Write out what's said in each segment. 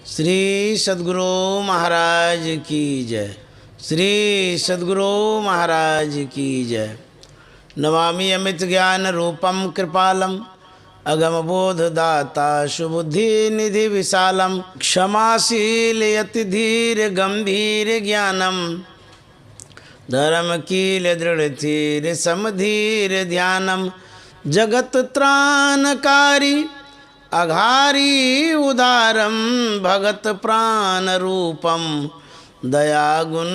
श्री सद्गुरु महाराज की जय। श्री सद्गुरु महाराज की जय। नमामि अमित ज्ञान रूपम कृपालम अगम बोध दाता सुबुद्धि निधि विशालम क्षमाशील यति धीर गंभीर ज्ञानम धर्म कील दृढ़ धीर समधीर ध्यानम जगत त्राणकारी अघारी उदारम भगत प्राण रूपम दया गुण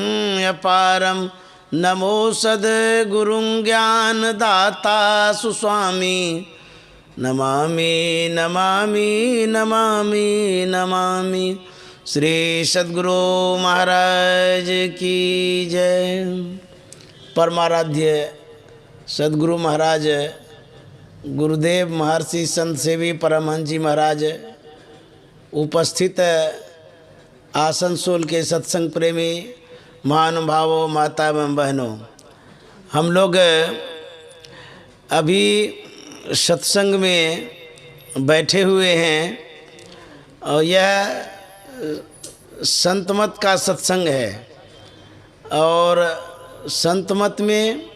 अपारम नमो सद्गुरुं ज्ञान दाता सुस्वामी नमामि नमामि नमामि नमामि। श्री सद्गुरु महाराज की जय। परमाराध्य सद्गुरु महाराज गुरुदेव महर्षि संत सेवी परमहंस जी महाराज, उपस्थित आसनसोल के सत्संग प्रेमी महानुभावों, माता एवं बहनों, हम लोग अभी सत्संग में बैठे हुए हैं और यह संत मत का सत्संग है। और संत मत में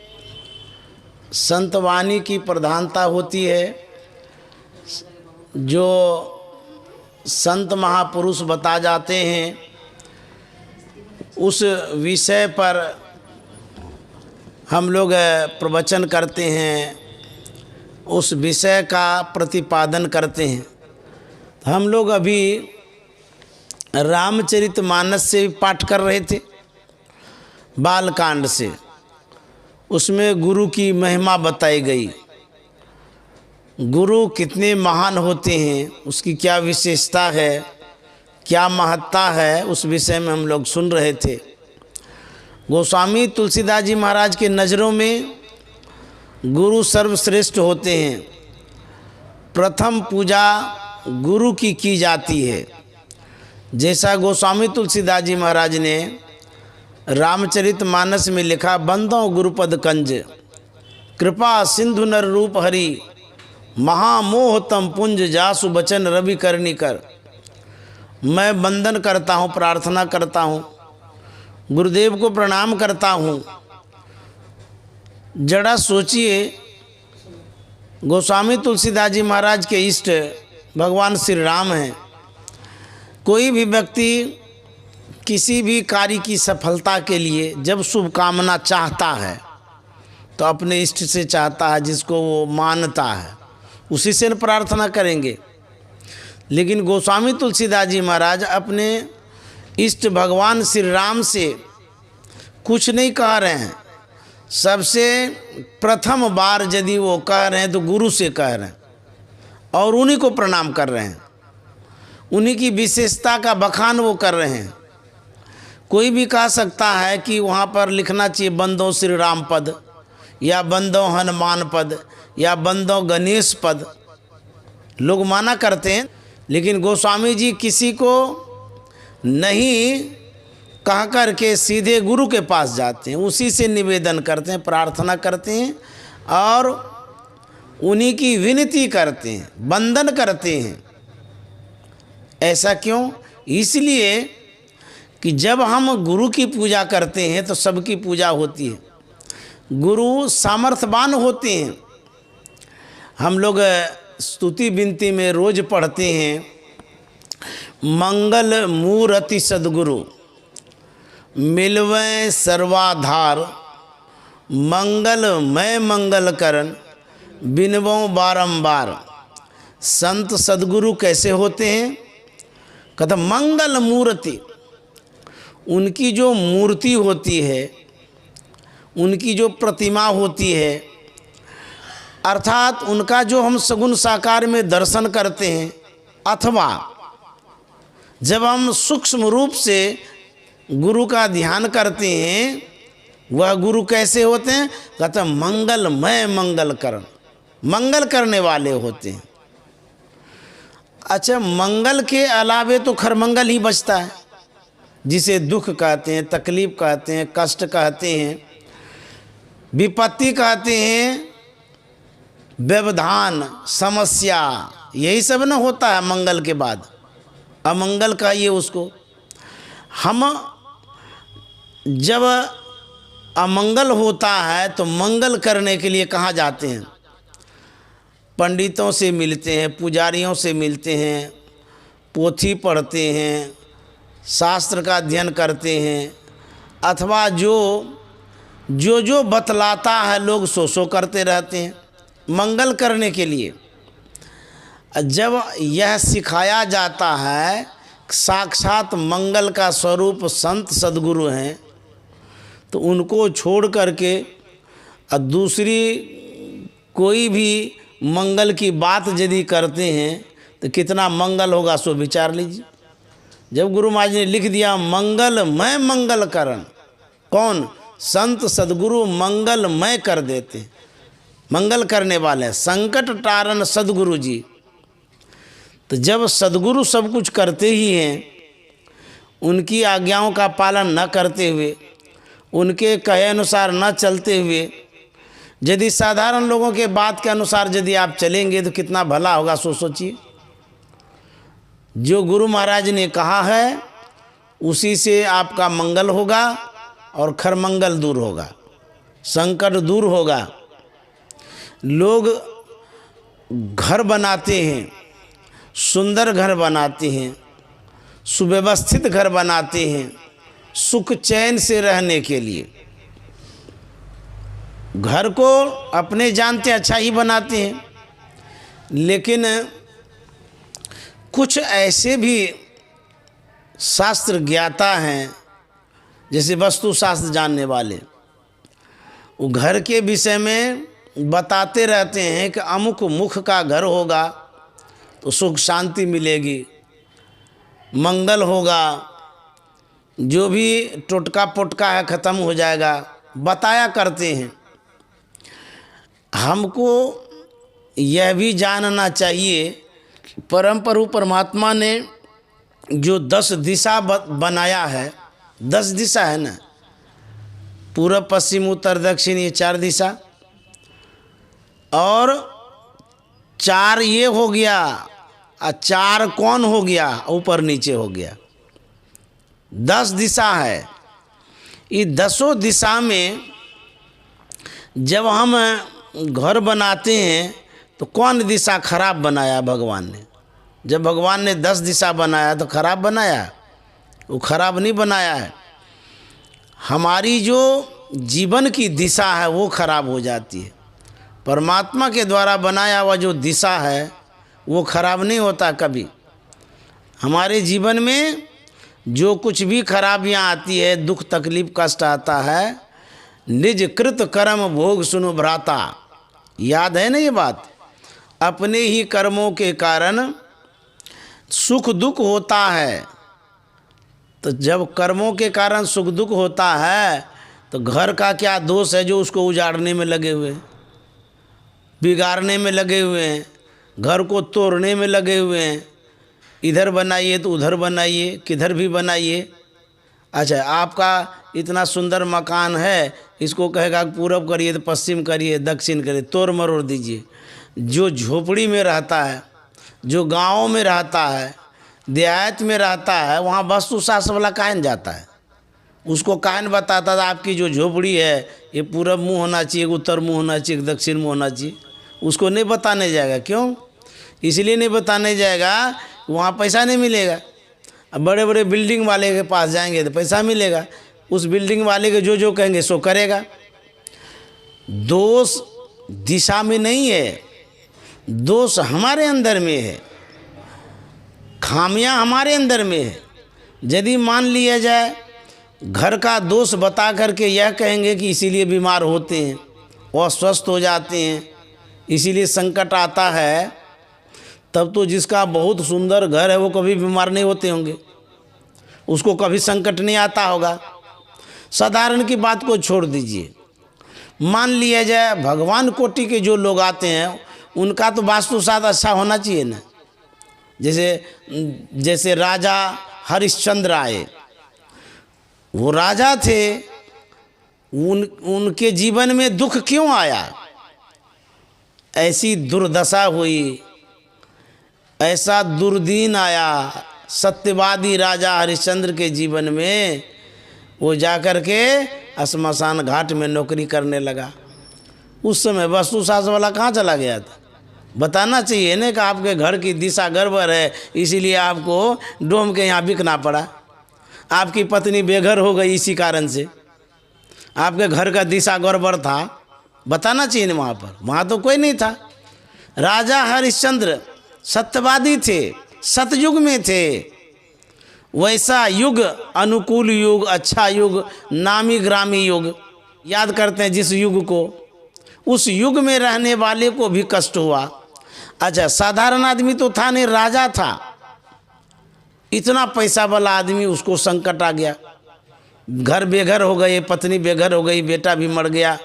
संत वाणी की प्रधानता होती है। जो संत महापुरुष बता जाते हैं उस विषय पर हम लोग प्रवचन करते हैं, उस विषय का प्रतिपादन करते हैं। हम लोग अभी रामचरितमानस से पाठ कर रहे थे, बालकांड से। उसमें गुरु की महिमा बताई गई। गुरु कितने महान होते हैं, उसकी क्या विशेषता है, क्या महत्ता है, उस विषय में हम लोग सुन रहे थे। गोस्वामी तुलसीदास जी महाराज के नज़रों में गुरु सर्वश्रेष्ठ होते हैं। प्रथम पूजा गुरु की जाती है। जैसा गोस्वामी तुलसीदास जी महाराज ने रामचरितमानस में लिखा, बंदों गुरुपद कंज कृपा सिंधु नर रूप हरि महामोहतम पुंज जासु बचन रवि करनी कर। मैं वंदन करता हूँ, प्रार्थना करता हूँ, गुरुदेव को प्रणाम करता हूँ। जरा सोचिए, गोस्वामी तुलसीदास जी महाराज के इष्ट भगवान श्री राम हैं। कोई भी व्यक्ति किसी भी कार्य की सफलता के लिए जब शुभकामना चाहता है तो अपने इष्ट से चाहता है, जिसको वो मानता है उसी से प्रार्थना करेंगे। लेकिन गोस्वामी तुलसीदास जी महाराज अपने इष्ट भगवान श्री राम से कुछ नहीं कह रहे हैं। सबसे प्रथम बार यदि वो कह रहे हैं तो गुरु से कह रहे हैं और उन्हीं को प्रणाम कर रहे हैं। उन्हीं की विशेषता का बखान वो कर रहे हैं। कोई भी कह सकता है कि वहाँ पर लिखना चाहिए बंदो श्री राम पद, या बंदो हनुमान पद, या बंदो गणेश पद। लोग माना करते हैं, लेकिन गोस्वामी जी किसी को नहीं कह कर के सीधे गुरु के पास जाते हैं, उसी से निवेदन करते हैं, प्रार्थना करते हैं और उन्हीं की विनती करते हैं, वंदन करते हैं। ऐसा क्यों? इसलिए कि जब हम गुरु की पूजा करते हैं तो सबकी पूजा होती है। गुरु सामर्थ्यवान होते हैं। हम लोग स्तुति विनती में रोज पढ़ते हैं, मंगल मूर्ति सद्गुरु मिलवें सर्वाधार मंगल मैं मंगल करन बिनवों बारंबार। संत सद्गुरु कैसे होते हैं? कहते मंगल मूर्ति। उनकी जो मूर्ति होती है, उनकी जो प्रतिमा होती है, अर्थात उनका जो हम सगुण साकार में दर्शन करते हैं, अथवा जब हम सूक्ष्म रूप से गुरु का ध्यान करते हैं, वह गुरु कैसे होते हैं? कहते हैं मंगलमय मंगल करण, मंगल करने वाले होते हैं। अच्छा, मंगल के अलावे तो खरमंगल ही बचता है, जिसे दुख कहते हैं, तकलीफ कहते हैं, कष्ट कहते हैं, विपत्ति कहते हैं, व्यवधान, समस्या, यही सब न होता है मंगल के बाद। अमंगल कहिए उसको। हम जब अमंगल होता है तो मंगल करने के लिए कहाँ जाते हैं? पंडितों से मिलते हैं, पुजारियों से मिलते हैं, पोथी पढ़ते हैं, शास्त्र का अध्ययन करते हैं, अथवा जो बतलाता है लोग सो करते रहते हैं मंगल करने के लिए। जब यह सिखाया जाता है साक्षात मंगल का स्वरूप संत सद्गुरु हैं, तो उनको छोड़ करके दूसरी कोई भी मंगल की बात यदि करते हैं तो कितना मंगल होगा सो विचार लीजिए। जब गुरु महाराज ने लिख दिया मंगलमय मंगल करण, कौन? संत सद्गुरु मंगलमय कर देते, मंगल करने वाले संकट टारन सद्गुरु जी। तो जब सद्गुरु सब कुछ करते ही हैं, उनकी आज्ञाओं का पालन न करते हुए, उनके कहे अनुसार न चलते हुए, यदि साधारण लोगों के बात के अनुसार यदि आप चलेंगे तो कितना भला होगा सो सोचिए। जो गुरु महाराज ने कहा है उसी से आपका मंगल होगा और खरमंगल दूर होगा, संकट दूर होगा। लोग घर बनाते हैं, सुंदर घर बनाते हैं, सुव्यवस्थित घर बनाते हैं सुख चैन से रहने के लिए। घर को अपने जानते अच्छा ही बनाते हैं, लेकिन कुछ ऐसे भी शास्त्र ज्ञाता हैं, जैसे वास्तु शास्त्र जानने वाले, वो घर के विषय में बताते रहते हैं कि अमुक मुख का घर होगा तो सुख शांति मिलेगी, मंगल होगा, जो भी टोटका पोटका है ख़त्म हो जाएगा, बताया करते हैं। हमको यह भी जानना चाहिए परम प्रभु परमात्मा ने जो 10 दिशा बनाया है, 10 दिशा है ना, पूरब पश्चिम उत्तर दक्षिण, ये 4 दिशा, और 4 ये हो गया और 4 कौन हो गया, ऊपर नीचे हो गया, 10 दिशा है। ये 10 दिशा में जब हम घर बनाते हैं तो कौन दिशा खराब बनाया भगवान ने? जब भगवान ने 10 दिशा बनाया तो खराब बनाया? वो खराब नहीं बनाया है। हमारी जो जीवन की दिशा है वो खराब हो जाती है। परमात्मा के द्वारा बनाया हुआ जो दिशा है वो खराब नहीं होता कभी। हमारे जीवन में जो कुछ भी खराबियां आती है, दुख तकलीफ कष्ट आता है, निज कृत कर्म भोग सुनो भ्राता, याद है ना ये बात? अपने ही कर्मों के कारण सुख दुख होता है। तो जब कर्मों के कारण सुख दुख होता है तो घर का क्या दोष है जो उसको उजाड़ने में लगे हुए, बिगाड़ने में लगे हुए हैं, घर को तोड़ने में लगे हुए हैं। इधर बनाइए तो उधर बनाइए, किधर भी बनाइए। अच्छा, आपका इतना सुंदर मकान है, इसको कहेगा पूरब करिए तो पश्चिम करिए, दक्षिण करिए, तोड़ मरोड़ दीजिए। जो झोपड़ी में रहता है, जो गाँव में रहता है, देहात में रहता है, वहाँ वास्तु शास्त्र वाला कायन जाता है, उसको कायन बताता था आपकी जो झोपड़ी है ये पूरब मुँह होना चाहिए, उत्तर मुँह होना चाहिए, दक्षिण मुँह होना चाहिए। उसको नहीं बताने जाएगा। क्यों? इसलिए नहीं बताने जाएगा, वहाँ पैसा नहीं मिलेगा। अब बड़े बड़े बिल्डिंग वाले के पास जाएंगे तो पैसा मिलेगा, उस बिल्डिंग वाले के जो कहेंगे सो करेगा। दोष दिशा में नहीं है, दोष हमारे अंदर में है, खामियां हमारे अंदर में है। यदि मान लिया जाए घर का दोष बता करके यह कहेंगे कि इसीलिए बीमार होते हैं, अस्वस्थ हो जाते हैं, इसीलिए संकट आता है, तब तो जिसका बहुत सुंदर घर है वो कभी बीमार नहीं होते होंगे, उसको कभी संकट नहीं आता होगा। साधारण की बात को छोड़ दीजिए, मान लिया जाए भगवान कोटि के जो लोग आते हैं उनका तो वास्तुशास्त्र अच्छा होना चाहिए ना। जैसे राजा हरिश्चंद्र आए, वो राजा थे, उनके जीवन में दुख क्यों आया? ऐसी दुर्दशा हुई, ऐसा दुर्दीन आया, सत्यवादी राजा हरिश्चंद्र के जीवन में वो जाकर के श्मशान घाट में नौकरी करने लगा। उस समय वस्तु शास्त्र वाला कहाँ चला गया था? बताना चाहिए ना कि आपके घर की दिशा गड़बड़ है, इसीलिए आपको डोम के यहाँ बिकना पड़ा, आपकी पत्नी बेघर हो गई इसी कारण से, आपके घर का दिशा गड़बड़ था। बताना चाहिए ना वहाँ पर, वहाँ तो कोई नहीं था। राजा हरिश्चंद्र सत्यवादी थे, सतयुग में थे। वैसा युग, अनुकूल युग, अच्छा युग, नामी ग्रामी युग याद करते हैं जिस युग को, उस युग में रहने वाले को भी कष्ट हुआ। अच्छा, साधारण आदमी तो था नहीं, राजा था, इतना पैसा वाला आदमी, उसको संकट आ गया, घर बेघर हो गए, पत्नी बेघर हो गई, बेटा भी मर गया।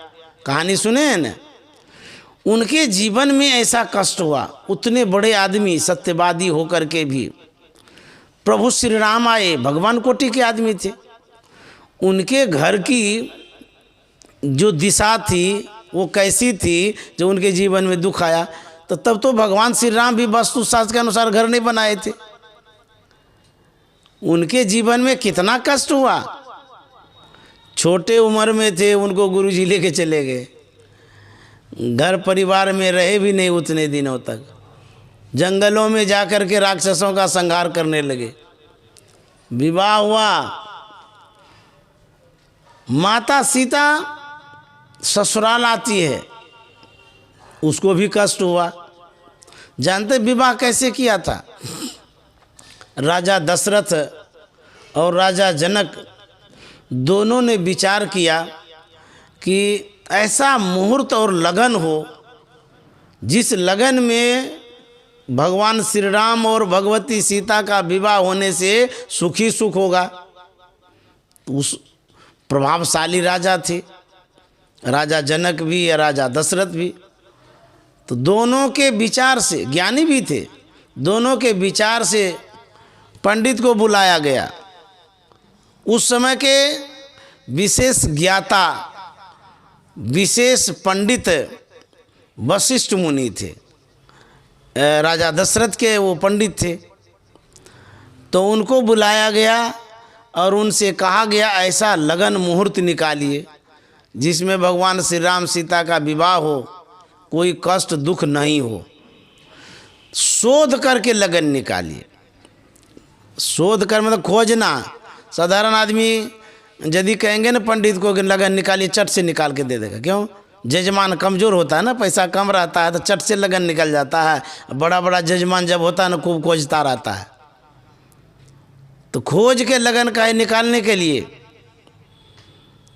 कहानी सुने हैं ना? उनके जीवन में ऐसा कष्ट हुआ। उतने बड़े आदमी सत्यवादी होकर के भी प्रभु श्री राम आए, भगवान कोटि के आदमी थे। उनके घर की जो दिशा थी वो कैसी थी, जो उनके जीवन में दुख आया, तो तब तो भगवान श्री राम भी वास्तु शास्त्र के अनुसार घर नहीं बनाए थे। उनके जीवन में कितना कष्ट हुआ। छोटे उम्र में थे, उनको गुरुजी लेके चले गए, घर परिवार में रहे भी नहीं उतने दिनों तक, जंगलों में जाकर के राक्षसों का संहार करने लगे। विवाह हुआ, माता सीता ससुराल आती है, उसको भी कष्ट हुआ। जानते विवाह कैसे किया था? राजा दशरथ और राजा जनक दोनों ने विचार किया कि ऐसा मुहूर्त और लगन हो जिस लगन में भगवान श्री राम और भगवती सीता का विवाह होने से सुखी सुख होगा। उस प्रभावशाली राजा थे, राजा जनक भी या राजा दशरथ भी। तो दोनों के विचार से, ज्ञानी भी थे, दोनों के विचार से पंडित को बुलाया गया। उस समय के विशेष ज्ञाता, विशेष पंडित वशिष्ठ मुनि थे। राजा दशरथ के वो पंडित थे, तो उनको बुलाया गया और उनसे कहा गया ऐसा लगन मुहूर्त निकालिए जिसमें भगवान श्री राम सीता का विवाह हो, कोई कष्ट दुख नहीं हो। शोध करके लगन निकालिए। शोध कर मतलब खोजना। साधारण आदमी यदि कहेंगे ना पंडित को कि लगन निकालिए, चट से निकाल के दे देगा। क्यों? जजमान कमज़ोर होता है ना, पैसा कम रहता है तो चट से लगन निकल जाता है। बड़ा बड़ा जजमान जब होता है ना, खूब खोजता रहता है। तो खोज के लगन का है निकालने के लिए।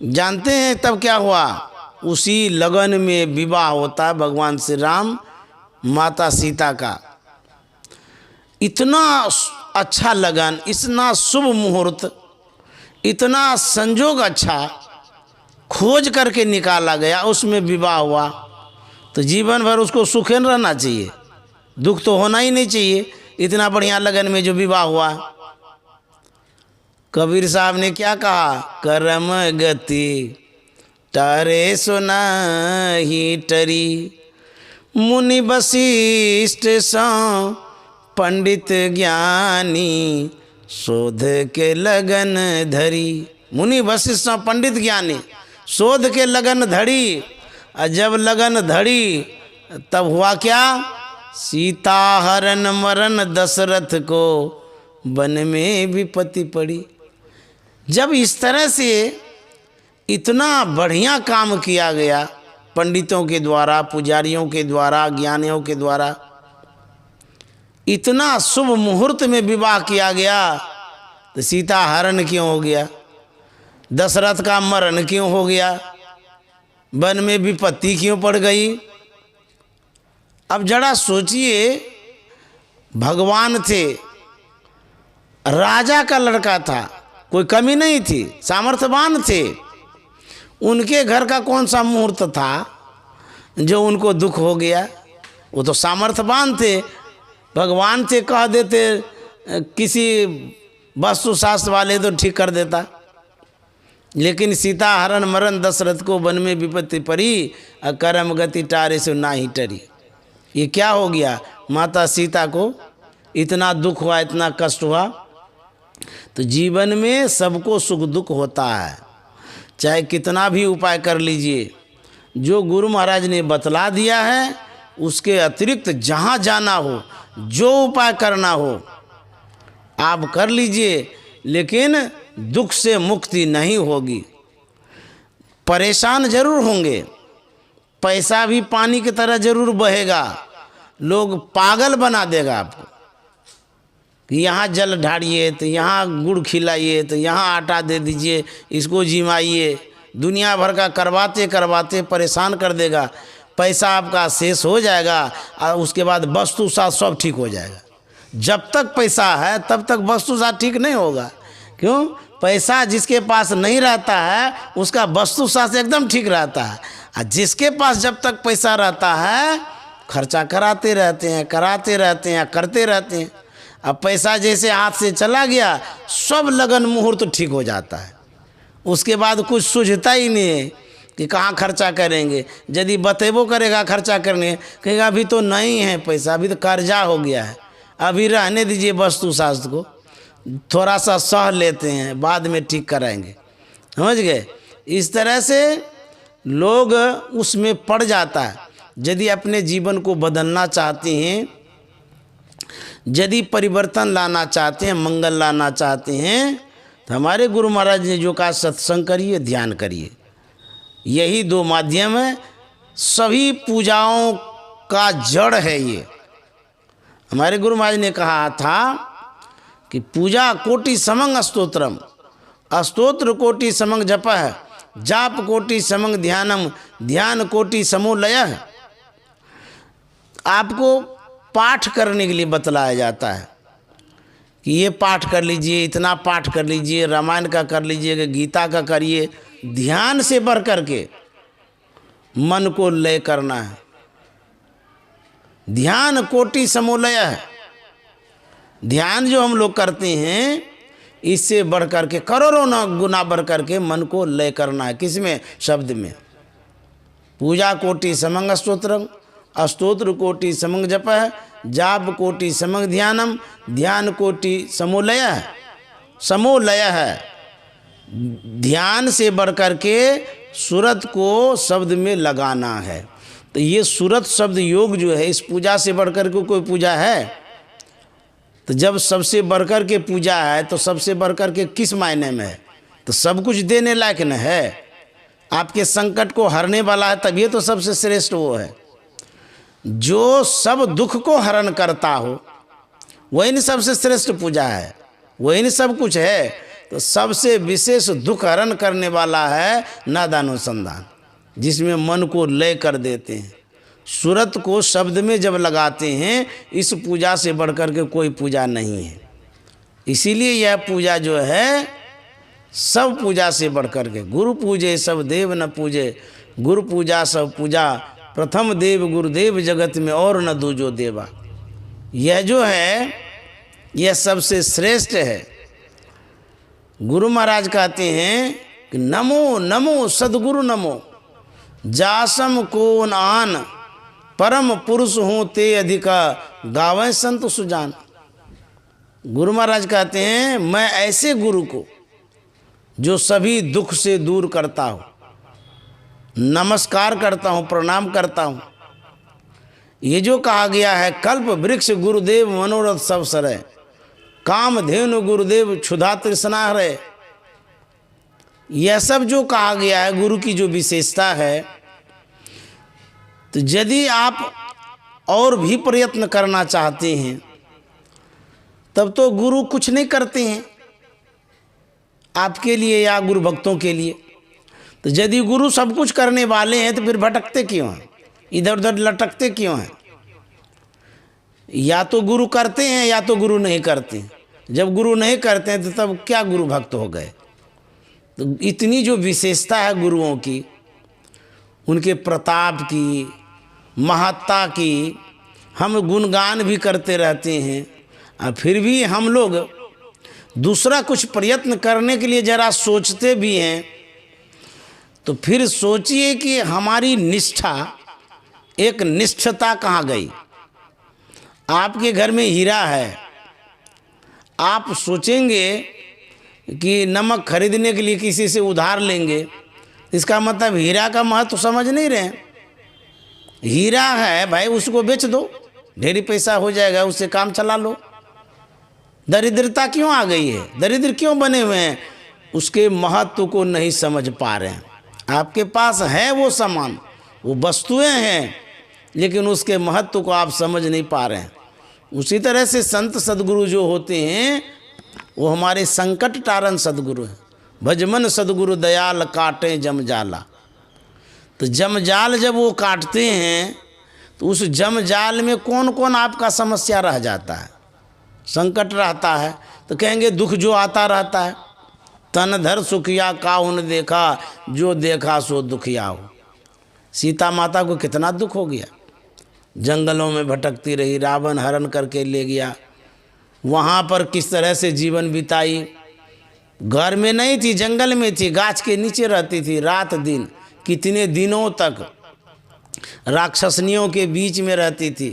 जानते हैं तब क्या हुआ? उसी लगन में विवाह होता है भगवान श्री राम माता सीता का। इतना अच्छा लगन, इतना शुभ मुहूर्त, इतना संजोग अच्छा खोज करके निकाला गया, उसमें विवाह हुआ। तो जीवन भर उसको सुखन रहना चाहिए, दुख तो होना ही नहीं चाहिए। इतना बढ़िया लगन में जो विवाह हुआ। कबीर साहब ने क्या कहा? करम गति तारे सुनाही टरी, मुनि वशिष्ठ सौ पंडित ज्ञानी, शोध के लगन धरी। मुनि वशिष्ठ सौ पंडित ज्ञानी, शोध के लगन धड़ी। और जब लगन धड़ी तब हुआ क्या? सीता हरण मरण दशरथ को वन में विपत्ति पड़ी। जब इस तरह से इतना बढ़िया काम किया गया पंडितों के द्वारा, पुजारियों के द्वारा, ज्ञानियों के द्वारा, इतना शुभ मुहूर्त में विवाह किया गया, तो सीता हरण क्यों हो गया? दशरथ का मरण क्यों हो गया? वन में विपत्ति क्यों पड़ गई? अब जरा सोचिए, भगवान थे, राजा का लड़का था, कोई कमी नहीं थी, सामर्थ्यवान थे। उनके घर का कौन सा मुहूर्त था जो उनको दुख हो गया? वो तो सामर्थ्यवान थे, भगवान थे, कह देते किसी वास्तुशास्त्र वाले तो ठीक कर देता। लेकिन सीता हरण मरण दशरथ को वन में विपत्ति पड़ी, अकरम गति टारे से ना ही टरी। ये क्या हो गया? माता सीता को इतना दुख हुआ, इतना कष्ट हुआ। तो जीवन में सबको सुख दुख होता है, चाहे कितना भी उपाय कर लीजिए। जो गुरु महाराज ने बतला दिया है उसके अतिरिक्त जहाँ जाना हो, जो उपाय करना हो आप कर लीजिए, लेकिन दुख से मुक्ति नहीं होगी। परेशान जरूर होंगे, पैसा भी पानी की तरह जरूर बहेगा, लोग पागल बना देगा आपको कि यहाँ जल ढारिए तो यहाँ गुड़ खिलाइए तो यहाँ आटा दे दीजिए, इसको जिमाइए, दुनिया भर का करवाते करवाते परेशान कर देगा। पैसा आपका शेष हो जाएगा और उसके बाद वस्तु साथ सब ठीक हो जाएगा। जब तक पैसा है तब तक वस्तु साथ ठीक नहीं होगा। क्यों? पैसा जिसके पास नहीं रहता है उसका वस्तु साथ एकदम ठीक रहता है, और जिसके पास जब तक पैसा रहता है खर्चा कराते रहते हैं, करते रहते हैं। अब पैसा जैसे हाथ से चला गया सब लगन मुहूर्त ठीक हो जाता है, उसके बाद कुछ सूझता ही नहीं है कि कहाँ खर्चा करेंगे। यदि बतेबो करेगा खर्चा करने, कहेगा अभी तो नहीं है पैसा, अभी तो कर्जा हो गया है, अभी रहने दीजिए वस्तु शास्त्र को, थोड़ा सा सह लेते हैं, बाद में ठीक कराएंगे। समझ गए? इस तरह से लोग उसमें पड़ जाता है। यदि अपने जीवन को बदलना चाहते हैं, यदि परिवर्तन लाना चाहते हैं, मंगल लाना चाहते हैं, तो हमारे गुरु महाराज ने जो कहा सत्संग करिए, ध्यान करिए, यही दो माध्यम है। सभी पूजाओं का जड़ है ये। हमारे गुरु महाराज ने कहा था कि पूजा कोटि समंग स्तोत्रम, स्तोत्र कोटि समंग जपः, जाप कोटि समंग ध्यानम, ध्यान कोटि समो लयः। आपको पाठ करने के लिए बतलाया जाता है कि ये पाठ कर लीजिए, इतना पाठ कर लीजिए, रामायण का कर लीजिए, गीता का करिए। ध्यान से बढ़ करके मन को लय करना है। ध्यान कोटि समोलय है। ध्यान जो हम लोग करते हैं इससे बढ़ करके करोड़ों गुना बढ़ करके मन को लय करना है। किसमें? शब्द में। पूजा कोटि समंग स्तोत्रम, स्तोत्र कोटि समंग जपः, जाप कोटि समंग ध्यानम, ध्यान कोटि समोलय है। समोलय है, ध्यान से बढ़ करके सूरत को शब्द में लगाना है। तो ये सूरत शब्द योग जो है, इस पूजा से बढ़ कर के कोई पूजा है? तो जब सबसे बढ़कर के पूजा है तो सबसे बढ़कर के किस मायने में है? तो सब कुछ देने लायक न है, आपके संकट को हरने वाला है, तभी तो सबसे श्रेष्ठ वो है। जो सब दुख को हरण करता हो वही न सबसे श्रेष्ठ पूजा है, वही न सब कुछ है। तो सबसे विशेष दुख हरण करने वाला है नादानुसंधान, जिसमें मन को लय कर देते हैं। सूरत को शब्द में जब लगाते हैं, इस पूजा से बढ़कर के कोई पूजा नहीं है। इसीलिए यह पूजा जो है सब पूजा से बढ़कर के, गुरु पूजे सब देव न पूजे, गुरु पूजा सब पूजा, प्रथम देव गुरुदेव जगत में और न दूजो देवा। यह जो है यह सबसे श्रेष्ठ है। गुरु महाराज कहते हैं कि नमो नमो सदगुरु नमो, जासम को आन, परम पुरुष हो ते अधिका, गावे संत सुजान। गुरु महाराज कहते हैं मैं ऐसे गुरु को जो सभी दुख से दूर करता हूँ, नमस्कार करता हूँ, प्रणाम करता हूँ। ये जो कहा गया है कल्प वृक्ष गुरुदेव मनोरथ सब सरे, कामधेनु गुरुदेव क्षुधा तृष्णा हरे, यह सब जो कहा गया है गुरु की जो विशेषता है। तो यदि आप और भी प्रयत्न करना चाहते हैं तब तो गुरु कुछ नहीं करते हैं आपके लिए या गुरु भक्तों के लिए। तो यदि गुरु सब कुछ करने वाले हैं तो फिर भटकते क्यों हैं, इधर उधर लटकते क्यों हैं? या तो गुरु करते हैं या तो गुरु नहीं करते। जब गुरु नहीं करते हैं तो तब क्या गुरु भक्त हो गए? तो इतनी जो विशेषता है गुरुओं की, उनके प्रताप की, महत्ता की हम गुणगान भी करते रहते हैं, और फिर भी हम लोग दूसरा कुछ प्रयत्न करने के लिए जरा सोचते भी हैं। तो फिर सोचिए कि हमारी निष्ठा, एक निष्ठता कहाँ गई? आपके घर में हीरा है, आप सोचेंगे कि नमक खरीदने के लिए किसी से उधार लेंगे, इसका मतलब हीरा का महत्व तो समझ नहीं रहे हैं। हीरा है भाई, उसको बेच दो, ढेरी पैसा हो जाएगा, उससे काम चला लो। दरिद्रता क्यों आ गई है, दरिद्र क्यों बने हुए हैं? उसके महत्व को नहीं समझ पा रहे हैं। आपके पास है वो सामान, वो वस्तुएं हैं, लेकिन उसके महत्व को आप समझ नहीं पा रहे हैं। उसी तरह से संत सद्गुरु जो होते हैं वो हमारे संकट टारन सद्गुरु हैं। भजमन सद्गुरु दयाल काटे जमजाला। तो जमजाल जब वो काटते हैं तो उस जमजाल में कौन कौन आपका समस्या रह जाता है, संकट रहता है। तो कहेंगे दुख जो आता रहता है, तन धर सुखिया काहू न देखा, जो देखा सो दुखिया हो। सीता माता को कितना दुख हो गया, जंगलों में भटकती रही, रावण हरण करके ले गया, वहाँ पर किस तरह से जीवन बिताई। घर में नहीं थी, जंगल में थी, गाछ के नीचे रहती थी रात दिन, कितने दिनों तक राक्षसनियों के बीच में रहती थी।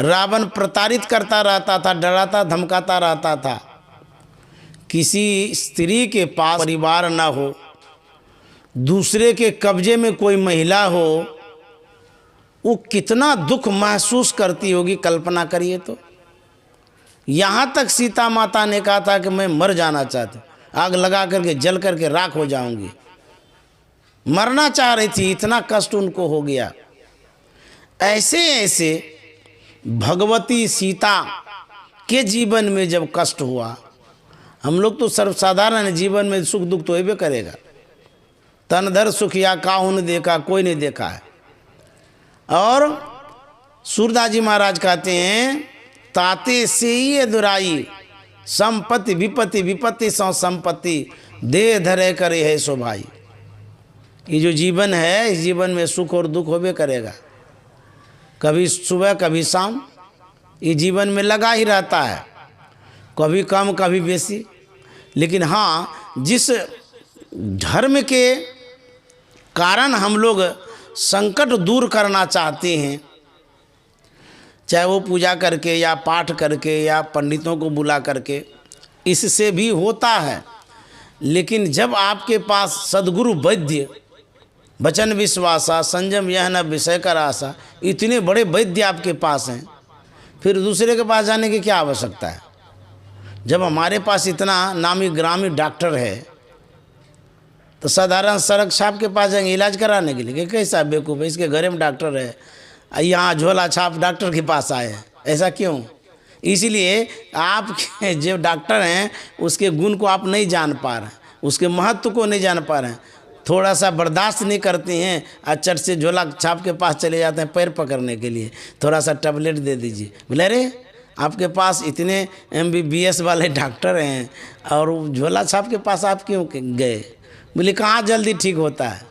रावण प्रताड़ित करता रहता था, डराता धमकाता रहता था। किसी स्त्री के पास परिवार ना हो, दूसरे के कब्जे में कोई महिला हो, वो कितना दुख महसूस करती होगी, कल्पना करिए। तो यहाँ तक सीता माता ने कहा था कि मैं मर जाना चाहती, आग लगा करके जल करके राख हो जाऊंगी, मरना चाह रही थी, इतना कष्ट उनको हो गया। ऐसे ऐसे भगवती सीता के जीवन में जब कष्ट हुआ, हम लोग तो सर्वसाधारण जीवन में सुख दुख तो होबे करेगा। तनधर सुखिया काहू न देखा, कोई नहीं देखा है। और सूरदास जी महाराज कहते हैं, ताते से ही दुराई संपत्ति विपत्ति, विपत्ति सौ संपत्ति, दे धरे करे है सो भाई। ये जो जीवन है, इस जीवन में सुख और दुख होबे करेगा, कभी सुबह कभी शाम, ये जीवन में लगा ही रहता है, कभी कम कभी बेसी। लेकिन हाँ, जिस धर्म के कारण हम लोग संकट दूर करना चाहते हैं, चाहे वो पूजा करके या पाठ करके या पंडितों को बुला करके, इससे भी होता है। लेकिन जब आपके पास सद्गुरु वैद्य वचन विश्वासा संयम यह न विषय कर आशा, इतने बड़े वैद्य आपके पास हैं, फिर दूसरे के पास जाने की क्या आवश्यकता है? जब हमारे पास इतना नामी ग्रामी डॉक्टर है तो साधारण सड़क छाप के पास जाएंगे इलाज कराने के लिए कि कैसा बेवकूफ़ है, इसके घर में डॉक्टर है, यहाँ झोला छाप डॉक्टर के पास आए हैं। ऐसा क्यों? इसलिए आप जो डॉक्टर हैं उसके गुण को आप नहीं जान पा रहे हैं, उसके महत्व को नहीं जान पा रहे हैं, थोड़ा सा बर्दाश्त नहीं करते हैं, चट से झोला छाप के पास चले जाते हैं पैर पकड़ने के लिए, थोड़ा सा टैबलेट दे दीजिए। बोले अरे आपके पास इतने MBBS वाले डॉक्टर हैं और झोला छाप के पास आप क्यों गए? बोले कहाँ जल्दी ठीक होता है।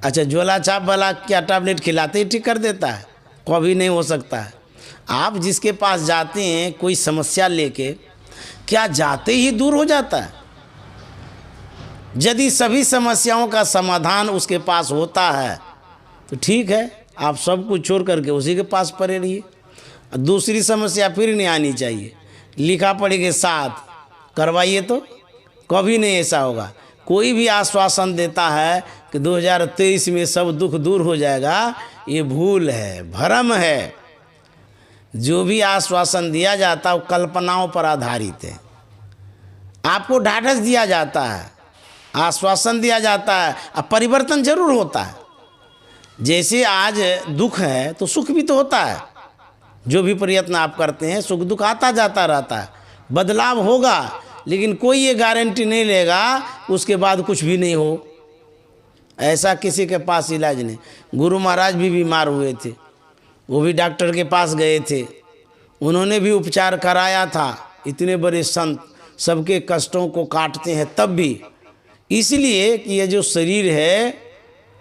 अच्छा, झोला छाप वाला क्या टैबलेट खिलाते ही ठीक कर देता है? कभी नहीं हो सकता है। आप जिसके पास जाते हैं कोई समस्या लेके, क्या जाते ही दूर हो जाता है? यदि सभी समस्याओं का समाधान उसके पास होता है तो ठीक है, आप सब कुछ छोड़ करके उसी के पास पड़े रहिए, दूसरी समस्या फिर नहीं आनी चाहिए। लिखा पढ़ी के साथ करवाइए तो कभी नहीं ऐसा होगा। कोई भी आश्वासन देता है कि 2023 में सब दुख दूर हो जाएगा, ये भूल है, भ्रम है। जो भी आश्वासन दिया जाता है वो कल्पनाओं पर आधारित है। आपको ढाढ़स दिया जाता है, आश्वासन दिया जाता है, अब परिवर्तन जरूर होता है। जैसे आज दुख है तो सुख भी तो होता है। जो भी प्रयत्न आप करते हैं, सुख दुख आता जाता रहता है, बदलाव होगा, लेकिन कोई ये गारंटी नहीं लेगा उसके बाद कुछ भी नहीं हो। ऐसा किसी के पास इलाज नहीं। गुरु महाराज भी बीमार हुए थे, वो भी डॉक्टर के पास गए थे, उन्होंने भी उपचार कराया था। इतने बड़े संत सबके कष्टों को काटते हैं तब भी, इसलिए कि ये जो शरीर है,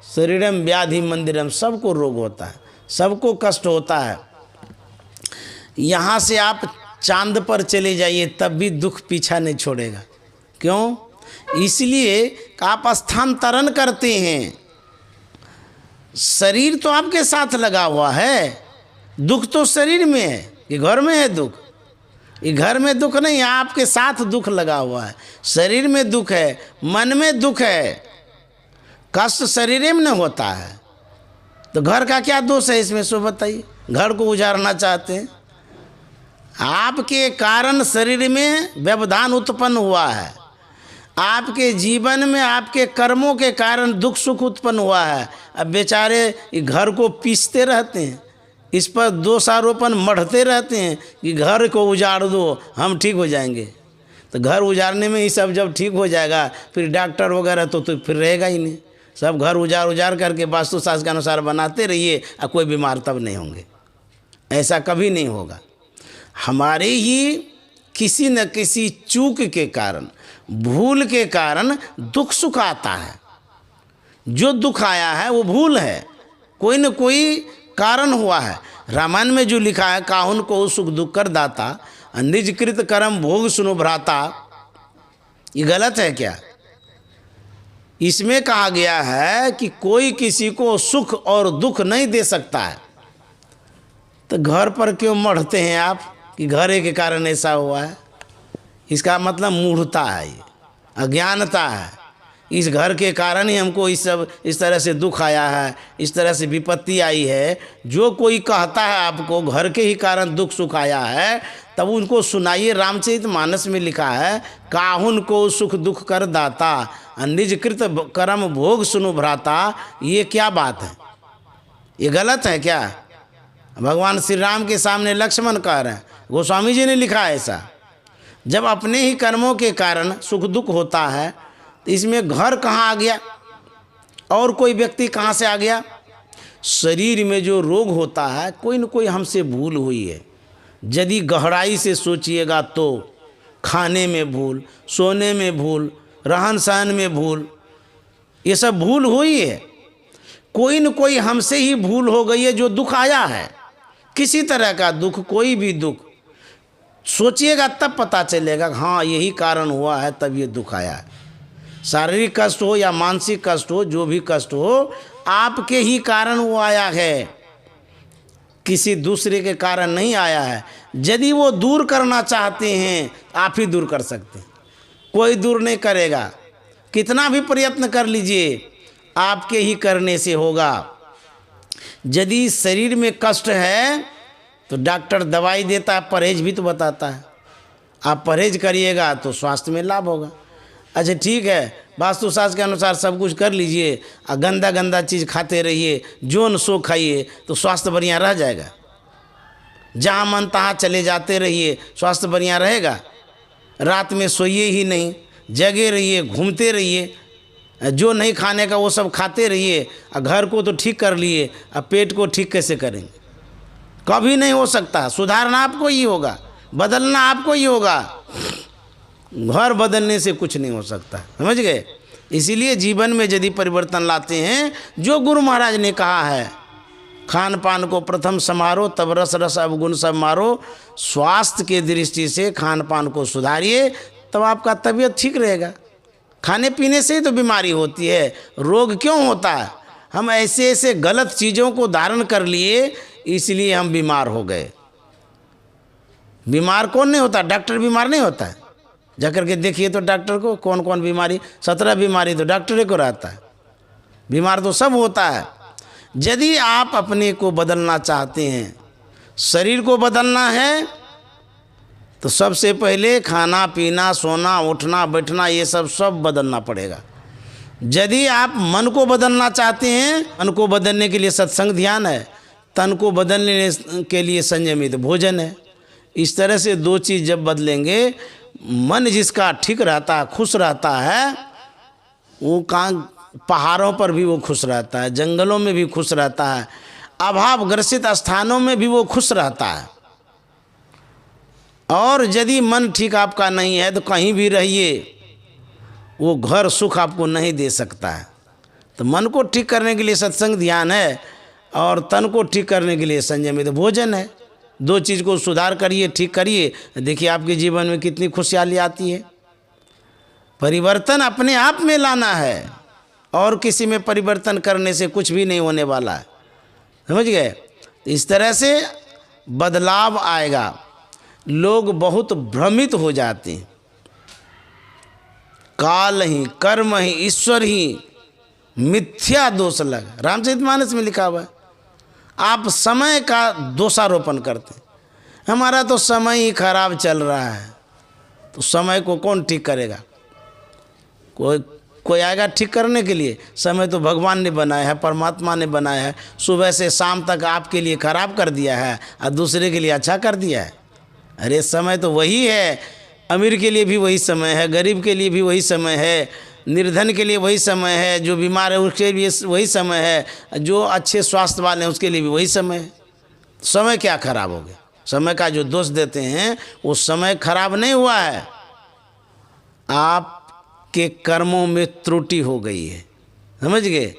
शरीरम व्याधि मंदिरम, सबको रोग होता है, सबको कष्ट होता है। यहाँ से आप चांद पर चले जाइए तब भी दुख पीछा नहीं छोड़ेगा। क्यों? इसलिए कि आप स्थानांतरण करते हैं। शरीर तो आपके साथ लगा हुआ है, दुख तो शरीर में है कि घर में है दुख। ये घर में दुख नहीं, आपके साथ दुख लगा हुआ है। शरीर में दुख है, मन में दुख है, कष्ट शरीर में न होता है तो घर का क्या दोष है इसमें, सो बताइए। घर को उजाड़ना चाहते हैं, आपके कारण शरीर में व्यवधान उत्पन्न हुआ है, आपके जीवन में आपके कर्मों के कारण दुख सुख उत्पन्न हुआ है। अब बेचारे घर को पीसते रहते हैं, इस पर दोषारोपण मढ़ते रहते हैं कि घर को उजाड़ दो हम ठीक हो जाएंगे। तो घर उजाड़ने में ही सब जब ठीक हो जाएगा फिर डॉक्टर वगैरह तो फिर रहेगा ही नहीं। सब घर उजाड़ करके वास्तुशास्त्र के अनुसार बनाते रहिए और कोई बीमार तब नहीं होंगे, ऐसा कभी नहीं होगा। हमारे ही किसी न किसी चूक के कारण, भूल के कारण दुख सुख आता है। जो दुख आया है वो भूल है, कोई न कोई कारण हुआ है। रामायण में जो लिखा है, काहुन को सुख दुख कर दाता, निज कृत कर्म भोग सुनो भ्राता, ये गलत है क्या? इसमें कहा गया है कि कोई किसी को सुख और दुख नहीं दे सकता है। तो घर पर क्यों मढ़ते हैं आप कि घरे के कारण ऐसा हुआ है? इसका मतलब मूढ़ता है, ये अज्ञानता है। इस घर के कारण ही हमको इस तरह से दुख आया है, इस तरह से विपत्ति आई है। जो कोई कहता है आपको घर के ही कारण दुख सुख आया है, तब उनको सुनाइए। रामचरितमानस में लिखा है, काहुन को सुख दुख कर दाता, निज कृत कर्म भोग सुनु भ्राता। ये क्या बात है? ये गलत है क्या? भगवान श्री राम के सामने लक्ष्मण कह रहे हैं, गोस्वामी जी ने लिखा है ऐसा। जब अपने ही कर्मों के कारण सुख दुख होता है तो इसमें घर कहाँ आ गया और कोई व्यक्ति कहाँ से आ गया? शरीर में जो रोग होता है, कोई न कोई हमसे भूल हुई है। यदि गहराई से सोचिएगा तो खाने में भूल, सोने में भूल, रहन सहन में भूल, ये सब भूल हुई है। कोई न कोई हमसे ही भूल हो गई है जो दुख आया है। किसी तरह का दुख, कोई भी दुख सोचिएगा तब पता चलेगा, हाँ यही कारण हुआ है तब ये दुख आया है। शारीरिक कष्ट हो या मानसिक कष्ट हो, जो भी कष्ट हो, आपके ही कारण वो आया है, किसी दूसरे के कारण नहीं आया है। यदि वो दूर करना चाहते हैं, आप ही दूर कर सकते हैं, कोई दूर नहीं करेगा। कितना भी प्रयत्न कर लीजिए, आपके ही करने से होगा। यदि शरीर में कष्ट है तो डॉक्टर दवाई देता है, परहेज भी तो बताता है। आप परहेज करिएगा तो स्वास्थ्य में लाभ होगा। अच्छा ठीक है, वास्तुशास्त्र के अनुसार सब कुछ कर लीजिए और गंदा गंदा चीज़ खाते रहिए, जोन सो खाइए तो स्वास्थ्य बढ़िया रह जाएगा। जहाँ मन तहाँ चले जाते रहिए, स्वास्थ्य बढ़िया रहेगा। रात में सोइए ही नहीं, जगे रहिए, घूमते रहिए, जो नहीं खाने का वो सब खाते रहिए। और घर को तो ठीक कर लिए, अब पेट को ठीक कैसे करेंगे? कभी नहीं हो सकता। सुधारना आपको ही होगा, बदलना आपको ही होगा। घर बदलने से कुछ नहीं हो सकता, समझ गए? इसीलिए जीवन में यदि परिवर्तन लाते हैं, जो गुरु महाराज ने कहा है, खान पान को प्रथम समारो तब रस रस अवगुण सब मारो। स्वास्थ्य के दृष्टि से खान पान को सुधारिए, तब आपका तबीयत ठीक रहेगा। खाने पीने से ही तो बीमारी होती है, रोग क्यों होता है? हम ऐसे ऐसे गलत चीज़ों को धारण कर लिए, इसलिए हम बीमार हो गए। बीमार कौन नहीं होता? डॉक्टर बीमार नहीं होता है। जाकर के देखिए तो डॉक्टर को कौन कौन बीमारी, 17 बीमारी तो डॉक्टर को रहता है। बीमार तो सब होता है। यदि आप अपने को बदलना चाहते हैं, शरीर को बदलना है, तो सबसे पहले खाना पीना, सोना उठना बैठना, ये सब बदलना पड़ेगा। यदि आप मन को बदलना चाहते हैं, मन को बदलने के लिए सत्संग ध्यान है, तन को बदलने के लिए संयमित भोजन है। इस तरह से दो चीज़ जब बदलेंगे, मन जिसका ठीक रहता है, खुश रहता है, वो कहाँ पहाड़ों पर भी वो खुश रहता है, जंगलों में भी खुश रहता है, अभाव ग्रसित स्थानों में भी वो खुश रहता है। और यदि मन ठीक आपका नहीं है तो कहीं भी रहिए, वो घर सुख आपको नहीं दे सकता है। तो मन को ठीक करने के लिए सत्संग ध्यान है और तन को ठीक करने के लिए संयमित भोजन है। दो चीज़ को सुधार करिए, ठीक करिए, देखिए आपके जीवन में कितनी खुशहाली आती है। परिवर्तन अपने आप में लाना है और किसी में परिवर्तन करने से कुछ भी नहीं होने वाला है, समझ गए? इस तरह से बदलाव आएगा। लोग बहुत भ्रमित हो जाते हैं। काल ही, कर्म ही, ईश्वर ही मिथ्या दोष लगा, रामचरितमानस में लिखा हुआ है। आप समय का दोषारोपण करते हैं, हमारा तो समय ही खराब चल रहा है, तो समय को कौन ठीक करेगा? कोई आएगा ठीक करने के लिए? समय तो भगवान ने बनाया है, परमात्मा ने बनाया है। सुबह से शाम तक आपके लिए खराब कर दिया है और दूसरे के लिए अच्छा कर दिया है। अरे समय तो वही है, अमीर के लिए भी वही समय है, गरीब के लिए भी वही समय है, निर्धन के लिए वही समय है, जो बीमार है उसके लिए वही समय है, जो अच्छे स्वास्थ्य वाले हैं उसके लिए भी वही समय है। समय क्या खराब हो गया? समय का जो दोष देते हैं वो समय खराब नहीं हुआ है, आपके कर्मों में त्रुटि हो गई है, समझ गए?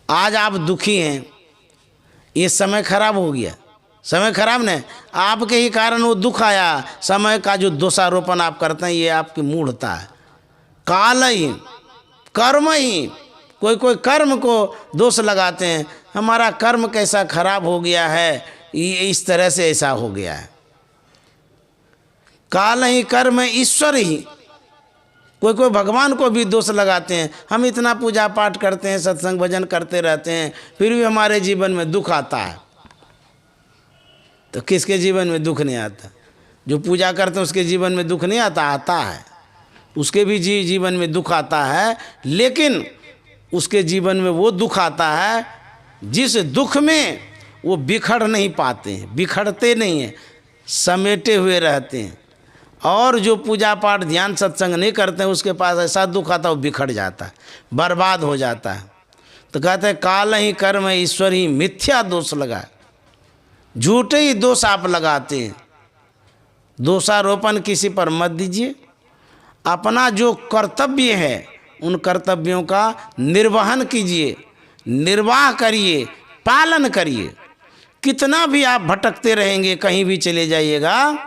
आज आप दुखी हैं, ये समय खराब हो गया। समय खराब नहीं, आपके ही कारण वो दुख आया। समय का जो दोषारोपण आप करते हैं ये आपकी मूढ़ता है। काल ही, कर्म ही, कोई कर्म को दोष लगाते हैं, हमारा कर्म कैसा खराब हो गया है, ये इस तरह से ऐसा हो गया है। काल ही, कर्म, ईश्वर ही, कोई भगवान को भी दोष लगाते हैं। हम इतना पूजा पाठ करते हैं, सत्संग भजन करते रहते हैं, फिर भी हमारे जीवन में दुख आता है। तो किसके जीवन में दुख नहीं आता? जो पूजा करते हैं उसके जीवन में दुख नहीं आता? आता है, उसके भी जीवन में दुख आता है, लेकिन उसके जीवन में वो दुख आता है जिस दुख में वो बिखर नहीं पाते हैं, बिखरते नहीं हैं, समेटे हुए रहते हैं। और जो पूजा पाठ ध्यान सत्संग नहीं करते हैं उसके पास ऐसा दुख आता है, वो बिखर जाता है, बर्बाद हो जाता है। तो कहते हैं काल ही, कर्म, ईश्वर ही मिथ्या दोष लगा, झूठे ही दोष आप लगाते हैं। दोषारोपण किसी पर मत दीजिए, अपना जो कर्तव्य है उन कर्तव्यों का निर्वहन कीजिए, निर्वाह करिए, पालन करिए। कितना भी आप भटकते रहेंगे, कहीं भी चले जाइएगा,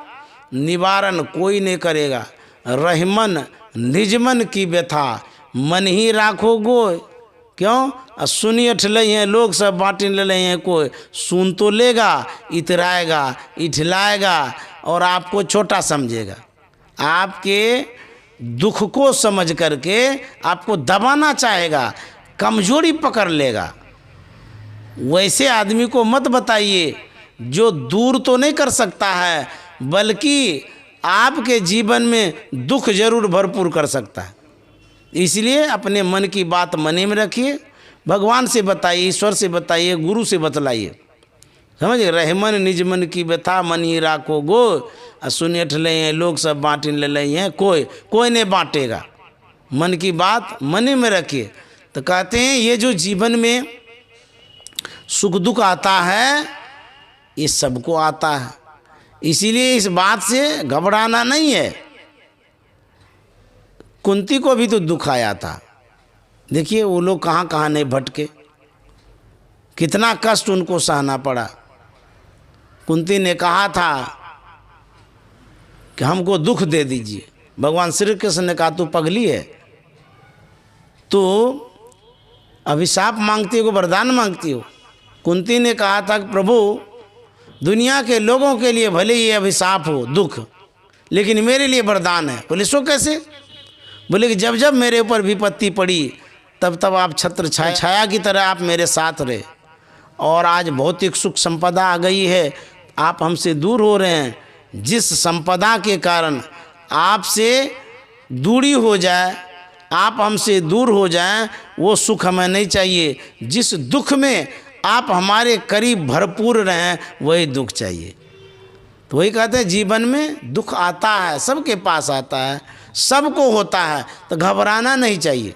निवारण कोई नहीं करेगा। रहमन निजमन की व्यथा मन ही राखो गोय। क्यों? सुनी अठलई हैं लोग, सब बाँटी ले हैं, कोई सुन तो लेगा, इतराएगा, इठलाएगा और आपको छोटा समझेगा। आपके दुख को समझ करके आपको दबाना चाहेगा, कमजोरी पकड़ लेगा। वैसे आदमी को मत बताइए जो दूर तो नहीं कर सकता है, बल्कि आपके जीवन में दुख जरूर भरपूर कर सकता है। इसलिए अपने मन की बात मने में रखिए, भगवान से बताइए, ईश्वर से बताइए, गुरु से बतलाइए, समझिए। रहमन निज मन की व्यथा मन ही राखो गो, सुनेठ ले हैं लोग, सब बाँट ले हैं, कोई नहीं बांटेगा। मन की बात मने में रखिए। तो कहते हैं ये जो जीवन में सुख दुख आता है ये सबको आता है, इसीलिए इस बात से घबराना नहीं है। कुंती को भी तो दुख आया था, देखिए वो लोग कहाँ कहाँ नहीं भटके, कितना कष्ट उनको सहना पड़ा। कुंती ने कहा था कि हमको दुख दे दीजिए, भगवान श्री कृष्ण ने कहा तू पगली है, तो अभिशाप मांगती हो, वरदान मांगती हो। कुंती ने कहा था कि प्रभु दुनिया के लोगों के लिए भले ही अभिशाप हो दुख, लेकिन मेरे लिए वरदान है। बोले सो कैसे? बोले कि जब जब मेरे ऊपर विपत्ति पड़ी तब तब आप छत्र छाया की तरह आप मेरे साथ रहे, और आज भौतिक सुख संपदा आ गई है, आप हमसे दूर हो रहे हैं। जिस संपदा के कारण आपसे दूरी हो जाए, आप हमसे दूर हो जाएं, वो सुख हमें नहीं चाहिए। जिस दुख में आप हमारे करीब भरपूर रहें वही दुख चाहिए। तो वही कहते हैं जीवन में दुख आता है, सबके पास आता है, सबको होता है, तो घबराना नहीं चाहिए,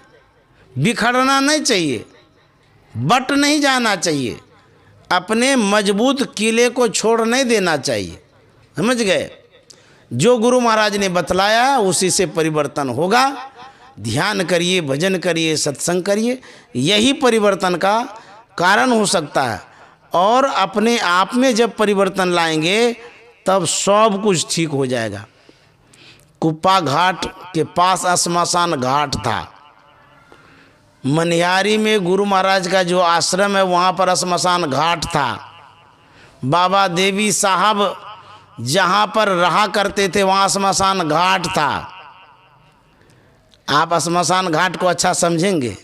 बिखरना नहीं चाहिए, बट नहीं जाना चाहिए, अपने मजबूत किले को छोड़ नहीं देना चाहिए, समझ गए। जो गुरु महाराज ने बतलाया उसी से परिवर्तन होगा। ध्यान करिए, भजन करिए, सत्संग करिए, यही परिवर्तन का कारण हो सकता है। और अपने आप में जब परिवर्तन लाएंगे तब सब कुछ ठीक हो जाएगा। कुप्पा घाट के पास श्मशान घाट था, मनिहारी में गुरु महाराज का जो आश्रम है वहाँ पर श्मशान घाट था। बाबा देवी साहब जहाँ पर रहा करते थे वहाँ श्मशान घाट था। आप श्मशान घाट को अच्छा समझेंगे,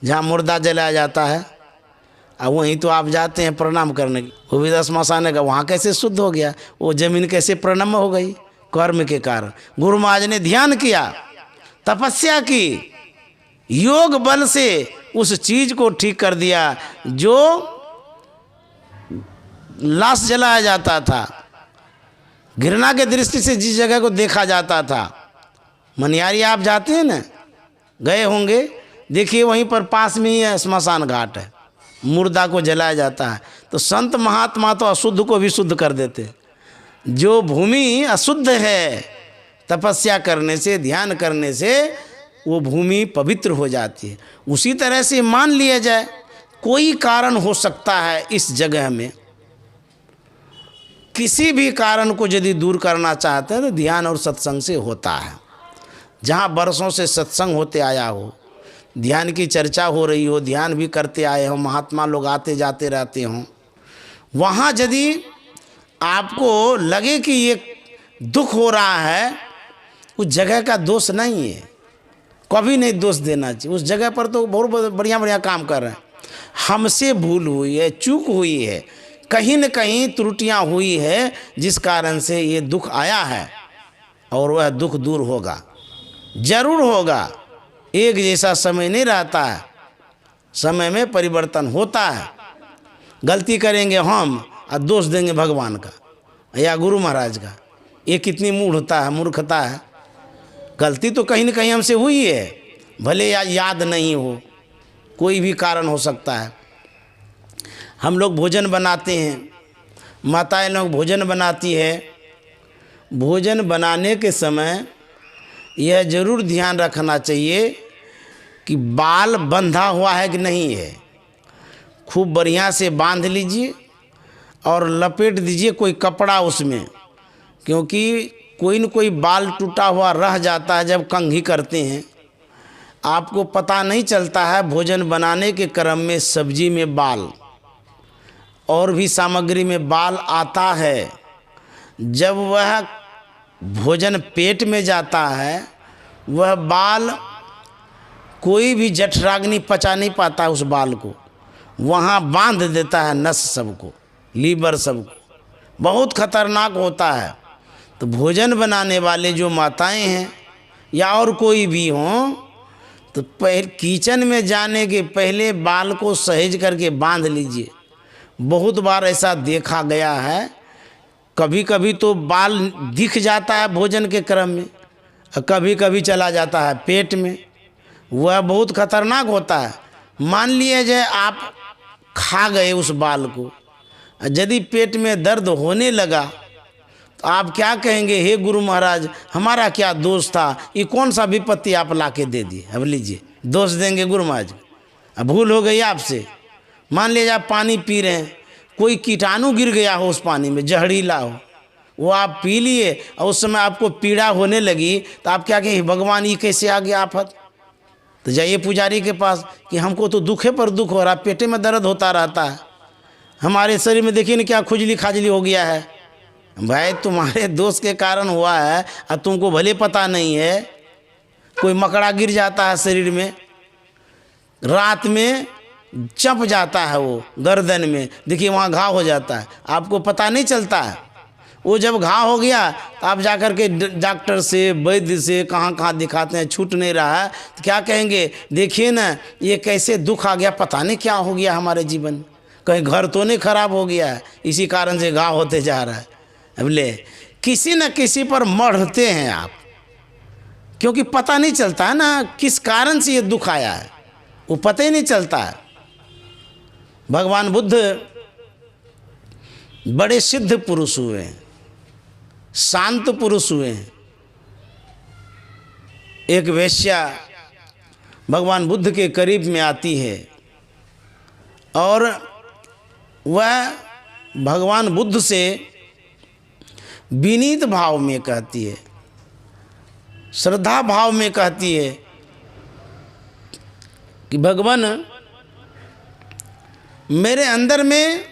जहाँ मुर्दा जलाया जाता है, अब वहीं तो आप जाते हैं प्रणाम करने, वो भी श्मशान का, वहाँ कैसे शुद्ध हो गया? वो जमीन कैसे प्रणाम हो गई? कर्म के कारण। गुरु महाराज ने ध्यान किया, तपस्या की, योग बल से उस चीज को ठीक कर दिया जो लाश जलाया जाता था, घृणा के दृष्टि से जिस जगह को देखा जाता था। मनियारी आप जाते हैं ना, गए होंगे, देखिए वहीं पर पास में ही है श्मशान घाट है, मुर्दा को जलाया जाता है। तो संत महात्मा तो अशुद्ध को भी शुद्ध कर देते। जो भूमि अशुद्ध है, तपस्या करने से, ध्यान करने से वो भूमि पवित्र हो जाती है। उसी तरह से मान लिया जाए कोई कारण हो सकता है इस जगह में, किसी भी कारण को यदि दूर करना चाहते हैं तो ध्यान और सत्संग से होता है। जहाँ वर्षों से सत्संग होते आया हो, ध्यान की चर्चा हो रही हो, ध्यान भी करते आए हो, महात्मा लोग आते जाते रहते हों, वहाँ यदि आपको लगे कि ये दुख हो रहा है, उस जगह का दोष नहीं है, कभी नहीं दोष देना चाहिए। उस जगह पर तो बहुत बढ़िया बढ़िया काम कर रहे हैं। हमसे भूल हुई है, चूक हुई है, कहीं न कहीं त्रुटियां हुई है, जिस कारण से ये दुख आया है, और वह दुख दूर होगा, जरूर होगा। एक जैसा समय नहीं रहता है, समय में परिवर्तन होता है। गलती करेंगे हम और दोष देंगे भगवान का या गुरु महाराज का, ये कितनी मूढ़ता है, मूर्खता है। गलती तो कहीं न कहीं हमसे हुई है, भले याद नहीं हो, कोई भी कारण हो सकता है। हम लोग भोजन बनाते हैं, माताएं लोग भोजन बनाती है, भोजन बनाने के समय यह ज़रूर ध्यान रखना चाहिए कि बाल बंधा हुआ है कि नहीं है। खूब बढ़िया से बांध लीजिए और लपेट दीजिए कोई कपड़ा उसमें, क्योंकि कोई न कोई बाल टूटा हुआ रह जाता है जब कंघी करते हैं। आपको पता नहीं चलता है, भोजन बनाने के क्रम में सब्जी में बाल और भी सामग्री में बाल आता है। जब वह भोजन पेट में जाता है, वह बाल कोई भी जठराग्नि पचा नहीं पाता, उस बाल को वहाँ बांध देता है, नस सबको, लीवर सबको, बहुत खतरनाक होता है। तो भोजन बनाने वाले जो माताएं हैं या और कोई भी हों, तो किचन में जाने के पहले बाल को सहेज करके बांध लीजिए। बहुत बार ऐसा देखा गया है, कभी कभी तो बाल दिख जाता है भोजन के क्रम में, कभी कभी चला जाता है पेट में, वह बहुत खतरनाक होता है। मान लिया जाए आप खा गए उस बाल को, यदि पेट में दर्द होने लगा तो आप क्या कहेंगे? हे गुरु महाराज, हमारा क्या दोष था, ये कौन सा विपत्ति आप ला के दे दिए? अब लीजिए, दोष देंगे गुरु महाराज। अब भूल हो गई आपसे, मान लीजिए आप पानी पी रहे हैं, कोई कीटाणु गिर गया हो उस पानी में, जहरीला हो, वो आप पी लिए और उस समय आपको पीड़ा होने लगी, तो आप क्या कहें? भगवान ये कैसे आ गया आफत? तो जाइए पुजारी के पास कि हमको तो दुखे पर दुख हो रहा, पेटे में दर्द होता रहता है, हमारे शरीर में देखिए ना क्या खुजली खाजली हो गया है। भाई तुम्हारे दोष के कारण हुआ है और तुमको भले पता नहीं है। कोई मकड़ा गिर जाता है शरीर में, रात में चप जाता है वो गर्दन में, देखिए वहाँ घाव हो जाता है, आपको पता नहीं चलता है। वो जब घाव हो गया तो आप जाकर के डॉक्टर से, वैद्य से कहाँ कहाँ दिखाते हैं, छूट नहीं रहा है, तो क्या कहेंगे? देखिए ना ये कैसे दुख आ गया, पता नहीं क्या हो गया हमारे जीवन में, कहीं घर तो नहीं खराब हो गया है, इसी कारण से घाव होते जा रहा है। अब ले किसी न किसी पर मढ़ते हैं आप, क्योंकि पता नहीं चलता है ना किस कारण से ये दुख आया है, वो पता ही नहीं चलता है। भगवान बुद्ध बड़े सिद्ध पुरुष हुए, शांत पुरुष हुए। एक वेश्या भगवान बुद्ध के करीब में आती है और वह भगवान बुद्ध से विनीत भाव में कहती है, श्रद्धा भाव में कहती है कि भगवान मेरे अंदर में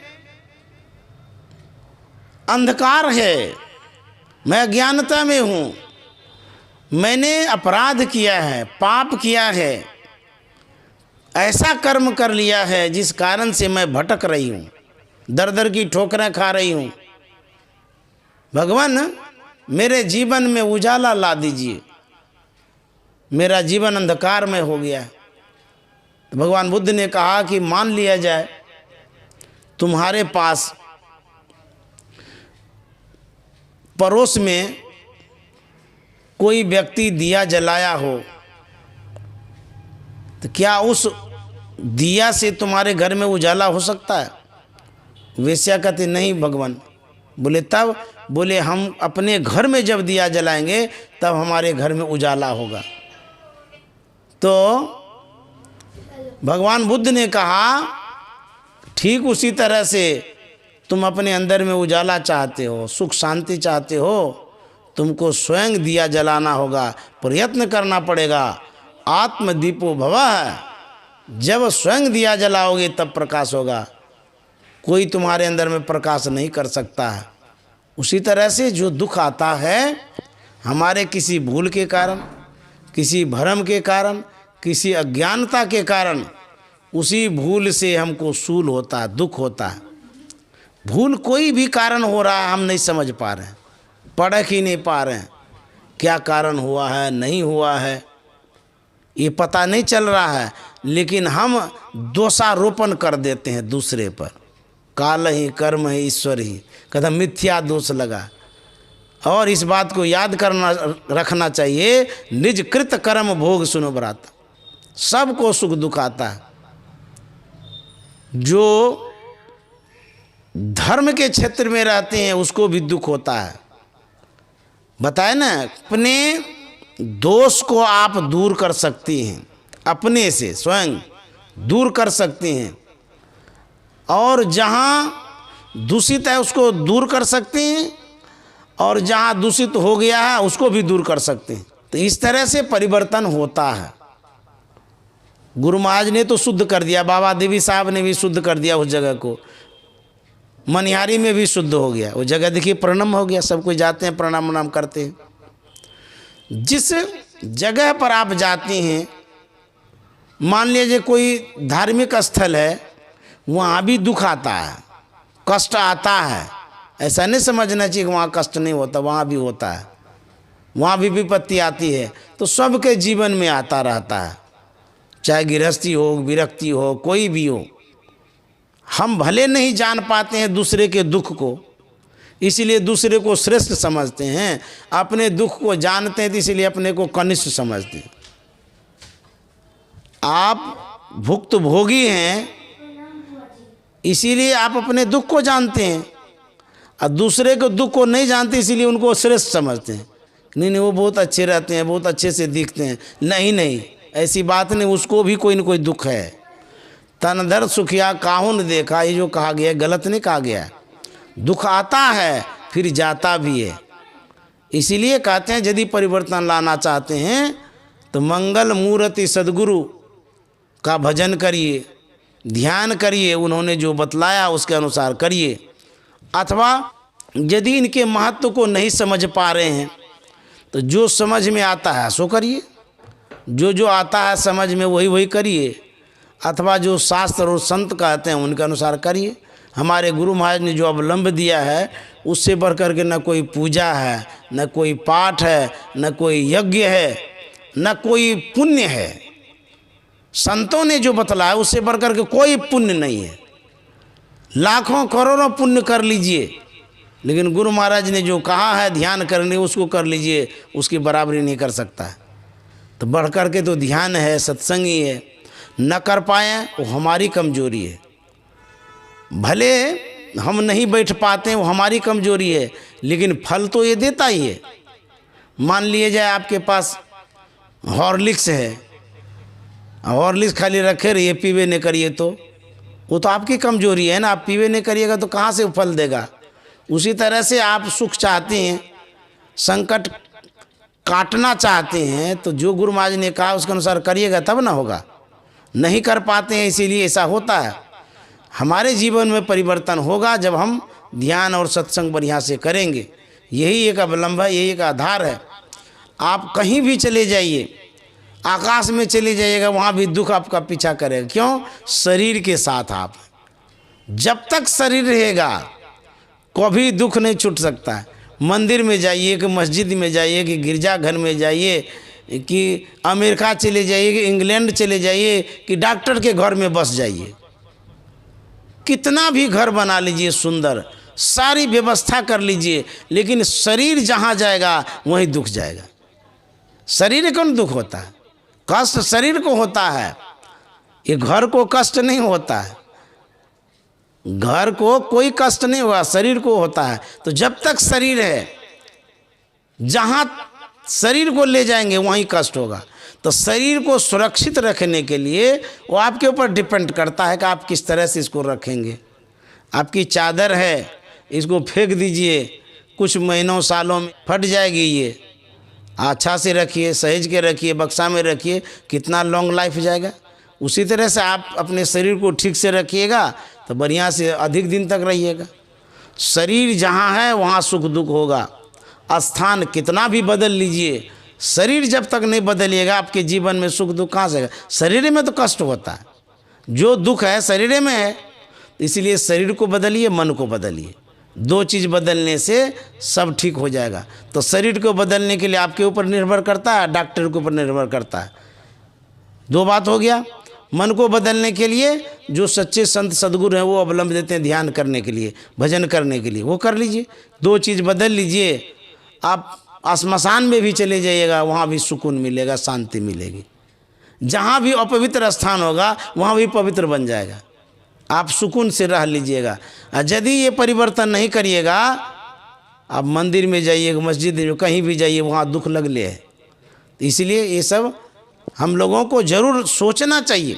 अंधकार है, मैं अज्ञानता में हूँ, मैंने अपराध किया है, पाप किया है, ऐसा कर्म कर लिया है जिस कारण से मैं भटक रही हूँ, दर दर की ठोकरें खा रही हूँ। भगवान मेरे जीवन में उजाला ला दीजिए, मेरा जीवन अंधकार में हो गया है। तो भगवान बुद्ध ने कहा कि मान लिया जाए तुम्हारे पास पड़ोस में कोई व्यक्ति दिया जलाया हो, तो क्या उस दिया से तुम्हारे घर में उजाला हो सकता है? वेश्या कहती नहीं भगवान। बोले तब? बोले हम अपने घर में जब दिया जलाएंगे तब हमारे घर में उजाला होगा। तो भगवान बुद्ध ने कहा ठीक उसी तरह से तुम अपने अंदर में उजाला चाहते हो, सुख शांति चाहते हो, तुमको स्वयं दिया जलाना होगा, प्रयत्न करना पड़ेगा। आत्मदीपो भवः, जब स्वयं दिया जलाओगे तब प्रकाश होगा, कोई तुम्हारे अंदर में प्रकाश नहीं कर सकता है। उसी तरह से जो दुख आता है हमारे किसी भूल के कारण, किसी भ्रम के कारण, किसी अज्ञानता के कारण, उसी भूल से हमको सूल होता है, दुख होता है। भूल कोई भी कारण हो रहा है, हम नहीं समझ पा रहे हैं, पढ़ ही नहीं पा रहे हैं, क्या कारण हुआ है नहीं हुआ है ये पता नहीं चल रहा है, लेकिन हम दोषारोपण कर देते हैं दूसरे पर। काल ही कर्म है ईश्वर ही, कहता मिथ्या दोष लगा। और इस बात को याद करना रखना चाहिए, निज कृत कर्म भोग सुनो बराता, सबको सुख दुख आता है। जो धर्म के क्षेत्र में रहते हैं उसको भी दुख होता है। बताए ना, अपने दोष को आप दूर कर सकती हैं, अपने से स्वयं दूर कर सकती हैं, और जहाँ दूषित है उसको दूर कर सकती हैं, और जहाँ दूषित हो गया है उसको भी दूर कर सकते हैं। तो इस तरह से परिवर्तन होता है। गुरु महाराज ने तो शुद्ध कर दिया, बाबा देवी साहब ने भी शुद्ध कर दिया उस जगह को, मनिहारी में भी शुद्ध हो गया वो जगह। देखिए प्रणाम हो गया, सब कोई जाते हैं प्रणाम वनाम करते हैं। जिस जगह पर आप जाती हैं, मान लीजिए कोई धार्मिक स्थल है, वहाँ भी दुख आता है, कष्ट आता है। ऐसा नहीं समझना चाहिए कि वहाँ कष्ट नहीं होता, वहाँ भी होता है, वहाँ भी विपत्ति आती है। तो सबके जीवन में आता रहता है, चाहे गृहस्थी हो, विरक्ति हो, कोई भी हो। हम भले नहीं जान पाते हैं दूसरे के दुख को, इसीलिए दूसरे को श्रेष्ठ समझते हैं, अपने दुख को जानते हैं तो इसलिए अपने को कनिष्ठ समझते हैं। आप भुक्तभोगी हैं इसीलिए आप अपने दुख को जानते हैं, और दूसरे के दुख को नहीं जानते इसीलिए उनको श्रेष्ठ समझते हैं। नहीं वो बहुत अच्छे रहते हैं, बहुत अच्छे से दिखते हैं। नहीं, ऐसी बात नहीं, उसको भी कोई न कोई दुख है। तन दर्द सुखिया काहू न देखा, ये जो कहा गया गलत नहीं कहा गया। दुख आता है फिर जाता भी है। इसीलिए कहते हैं यदि परिवर्तन लाना चाहते हैं तो मंगल मूर्ति सद्गुरु का भजन करिए, ध्यान करिए, उन्होंने जो बतलाया उसके अनुसार करिए। अथवा यदि इनके महत्व को नहीं समझ पा रहे हैं तो जो समझ में आता है सो करिए, जो आता है समझ में वही करिए। अथवा जो शास्त्र और संत कहते हैं उनके अनुसार करिए। हमारे गुरु महाराज ने जो अवलंब दिया है उससे बढ़ कर के न कोई पूजा है, न कोई पाठ है, न कोई यज्ञ है, न कोई पुण्य है। संतों ने जो बतलाया उससे बढ़ कर के कोई पुण्य नहीं है। लाखों करोड़ों पुण्य कर लीजिए, लेकिन गुरु महाराज ने जो कहा है ध्यान करने उसको कर लीजिए, उसकी बराबरी नहीं कर सकता है। तो बढ़ कर के तो ध्यान है, सत्संग ही है, न कर पाए वो हमारी कमजोरी है। भले हम नहीं बैठ पाते हैं वो हमारी कमजोरी है, लेकिन फल तो ये देता ही है। मान लिए जाए आपके पास हॉर्लिक्स है, हॉर्लिक्स खाली रखे रहिए, पीवे नहीं करिए तो वो तो आपकी कमजोरी है ना। आप पीवे नहीं करिएगा तो कहाँ से फल देगा। उसी तरह से आप सुख चाहते हैं, संकट काटना चाहते हैं, तो जो गुरु महाराज ने कहा उसके अनुसार करिएगा तब ना होगा। नहीं कर पाते हैं इसीलिए ऐसा होता है। हमारे जीवन में परिवर्तन होगा जब हम ध्यान और सत्संग बढ़िया से करेंगे, यही एक अवलंब है, यही एक आधार है। आप कहीं भी चले जाइए, आकाश में चले जाइएगा, वहाँ भी दुख आपका पीछा करेगा। क्यों? शरीर के साथ आप, जब तक शरीर रहेगा कभी दुख नहीं छूट सकता है। मंदिर में जाइए कि मस्जिद में जाइए कि गिरजाघर में जाइए कि अमेरिका चले जाइए कि इंग्लैंड चले जाइए कि डॉक्टर के घर में बस जाइए, कितना भी घर बना लीजिए सुंदर, सारी व्यवस्था कर लीजिए, लेकिन शरीर जहाँ जाएगा वहीं दुख जाएगा। शरीर को दुख होता है, कष्ट शरीर को होता है, ये घर को कष्ट नहीं होता है। घर को कोई कष्ट नहीं होगा, शरीर को होता है। तो जब तक शरीर है, जहाँ शरीर को ले जाएंगे वहीं कष्ट होगा। तो शरीर को सुरक्षित रखने के लिए वो आपके ऊपर डिपेंड करता है कि आप किस तरह से इसको रखेंगे। आपकी चादर है, इसको फेंक दीजिए, कुछ महीनों सालों में फट जाएगी। ये अच्छा से रखिए, सहेज के रखिए, बक्सा में रखिए, कितना लॉन्ग लाइफ जाएगा। उसी तरह से आप अपने शरीर को ठीक से रखिएगा तो बढ़िया से अधिक दिन तक रहिएगा। शरीर जहाँ है वहाँ सुख दुख होगा। स्थान कितना भी बदल लीजिए, शरीर जब तक नहीं बदलिएगा आपके जीवन में सुख दुख कहाँ से आएगा। शरीर में तो कष्ट होता है, जो दुख है शरीर में है। इसलिए शरीर को बदलिए, मन को बदलिए, दो चीज़ बदलने से सब ठीक हो जाएगा। तो शरीर को बदलने के लिए आपके ऊपर निर्भर करता है, डॉक्टर के ऊपर निर्भर करता है। दो बात हो गया। मन को बदलने के लिए जो सच्चे संत सद्गुरु हैं वो अवलंब देते हैं ध्यान करने के लिए, भजन करने के लिए, वो कर लीजिए। दो चीज़ बदल लीजिए। आप श्मशान में भी चले जाइएगा, वहाँ भी सुकून मिलेगा, शांति मिलेगी। जहाँ भी अपवित्र स्थान होगा वहाँ भी पवित्र बन जाएगा। आप सुकून से रह लीजिएगा। यदि ये परिवर्तन नहीं करिएगा, आप मंदिर में जाइए, मस्जिद में, कहीं भी जाइए, वहाँ दुख लग ले है। इसलिए ये सब हम लोगों को जरूर सोचना चाहिए।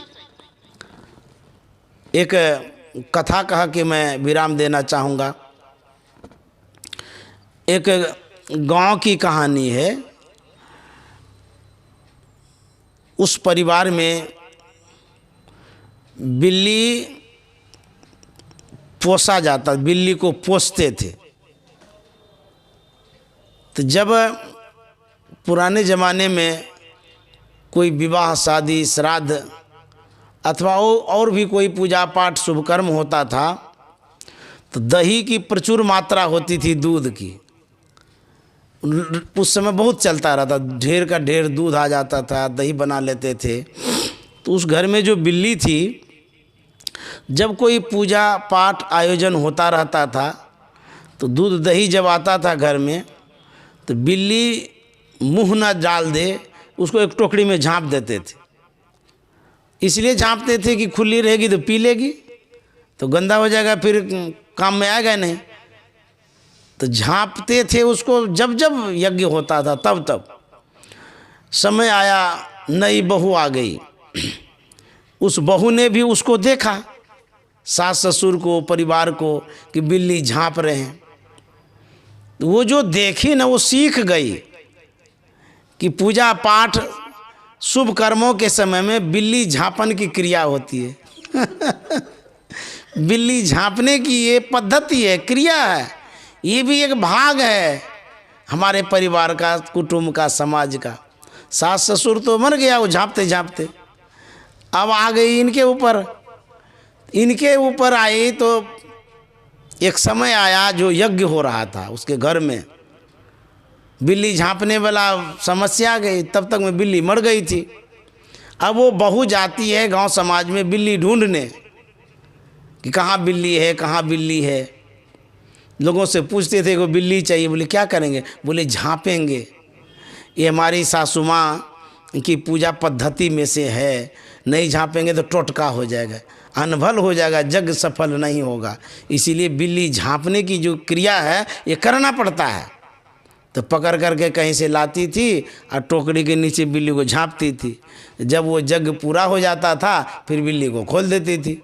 एक कथा कह के मैं विराम देना चाहूँगा। एक गांव की कहानी है। उस परिवार में बिल्ली पोसा जाता, बिल्ली को पोसते थे। तो जब पुराने ज़माने में कोई विवाह, शादी, श्राद्ध अथवा और भी कोई पूजा पाठ शुभ कर्म होता था तो दही की प्रचुर मात्रा होती थी, दूध की। उस समय बहुत चलता रहता, ढेर का ढेर दूध आ जाता था, दही बना लेते थे। तो उस घर में जो बिल्ली थी, जब कोई पूजा पाठ आयोजन होता रहता था तो दूध दही जब आता था घर में तो बिल्ली मुंह न डाल दे, उसको एक टोकरी में झाँप देते थे। इसलिए झाँपते थे कि खुली रहेगी तो पी लेगी, तो गंदा हो जाएगा, फिर काम में आएगा नहीं। तो झाँपते थे उसको। जब जब यज्ञ होता था तब तब समय आया, नई बहू आ गई। उस बहू ने भी उसको देखा, सास ससुर को, परिवार को, कि बिल्ली झाँप रहे हैं। वो जो देखी ना, वो सीख गई कि पूजा पाठ शुभ कर्मों के समय में बिल्ली झाँपन की क्रिया होती है। बिल्ली झाँपने की ये पद्धति है, क्रिया है, ये भी एक भाग है हमारे परिवार का, कुटुंब का, समाज का। सास ससुर तो मर गया वो झाँपते झाँपते, अब आ गई इनके ऊपर। इनके ऊपर आई तो एक समय आया जो यज्ञ हो रहा था उसके घर में, बिल्ली झाँपने वाला समस्या आ गई। तब तक में बिल्ली मर गई थी। अब वो बहू जाती है गांव समाज में बिल्ली ढूंढने कि कहाँ बिल्ली है, कहाँ बिल्ली है। लोगों से पूछते थे कि बिल्ली चाहिए। बोले क्या करेंगे? बोले झाँपेंगे। ये हमारी सासू माँ की पूजा पद्धति में से है, नहीं झाँपेंगे तो टोटका हो जाएगा, अनभल हो जाएगा, जग सफल नहीं होगा। इसीलिए बिल्ली झाँपने की जो क्रिया है ये करना पड़ता है। तो पकड़ करके कहीं से लाती थी और टोकरी के नीचे बिल्ली को झाँपती थी। जब वो जग पूरा हो जाता था फिर बिल्ली को खोल देती थी।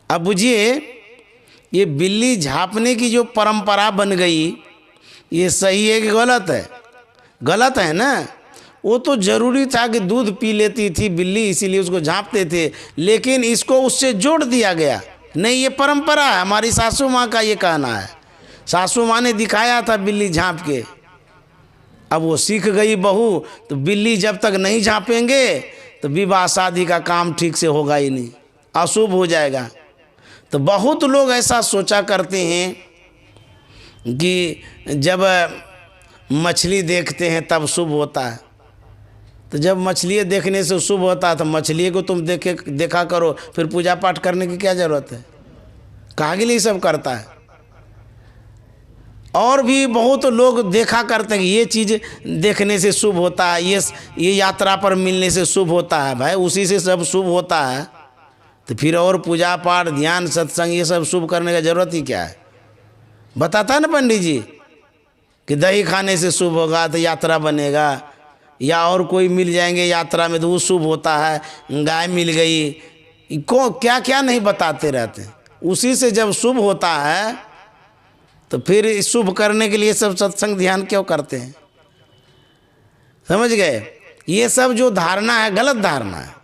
अब बुझिए, ये बिल्ली झाँपने की जो परंपरा बन गई, ये सही है कि गलत है? गलत है ना। वो तो ज़रूरी था कि दूध पी लेती थी बिल्ली, इसीलिए उसको झाँपते थे, लेकिन इसको उससे जोड़ दिया गया नहीं, ये परंपरा है, हमारी सासू माँ का ये कहना है। सासू माँ ने दिखाया था बिल्ली झाँप के, अब वो सीख गई बहू, तो बिल्ली जब तक नहीं झाँपेंगे तो विवाह शादी का काम ठीक से होगा ही नहीं, अशुभ हो जाएगा। तो बहुत लोग ऐसा सोचा करते हैं कि जब मछली देखते हैं तब शुभ होता है। तो जब मछली देखने से शुभ होता है तो मछली को तुम देखा करो, फिर पूजा पाठ करने की क्या ज़रूरत है? कहाँ के लिए सब करता है? और भी बहुत लोग देखा करते हैं कि ये चीज़ देखने से शुभ होता है, ये यात्रा पर मिलने से शुभ होता है। भाई उसी से सब शुभ होता है, तो फिर और पूजा पाठ, ध्यान, सत्संग ये सब शुभ करने का ज़रूरत ही क्या है? बताता है ना पंडित जी कि दही खाने से शुभ होगा तो यात्रा बनेगा, या और कोई मिल जाएंगे यात्रा में तो वो शुभ होता है, गाय मिल गई, को क्या क्या नहीं बताते रहते। उसी से जब शुभ होता है तो फिर शुभ करने के लिए सब सत्संग ध्यान क्यों करते हैं? समझ गए? ये सब जो धारणा है गलत धारणा है,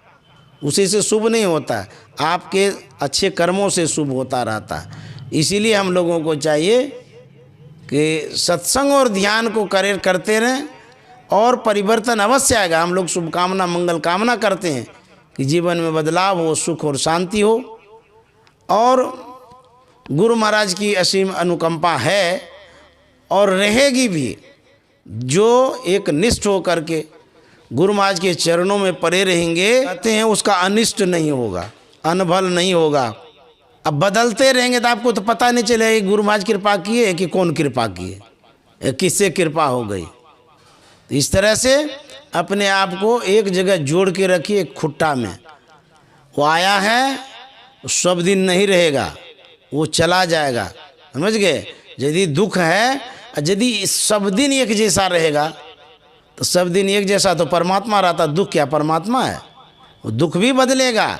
उसी से शुभ नहीं होता, आपके अच्छे कर्मों से शुभ होता रहता है। इसीलिए हम लोगों को चाहिए कि सत्संग और ध्यान को करते रहें और परिवर्तन अवश्य आएगा। हम लोग शुभकामना मंगल कामना करते हैं कि जीवन में बदलाव हो, सुख और शांति हो। और गुरु महाराज की असीम अनुकंपा है और रहेगी भी। जो एक निष्ठ हो करके गुरु महाराज के चरणों में पड़े रहेंगे, कहते हैं उसका अनिष्ट नहीं होगा, अनभल नहीं होगा। अब बदलते रहेंगे तो आपको तो पता नहीं चलेगा गुरु महाराज कृपा किए कि कौन कृपा किए, किससे कृपा हो गई। तो इस तरह से अपने आप को एक जगह जोड़ के रखिए, एक खुट्टा में। वो आया है, सब दिन नहीं रहेगा, वो चला जाएगा। समझ गए? यदि दुख है, यदि सब दिन एक जैसा रहेगा तो सब दिन एक जैसा तो परमात्मा रहता, दुख क्या परमात्मा है? वो दुख भी बदलेगा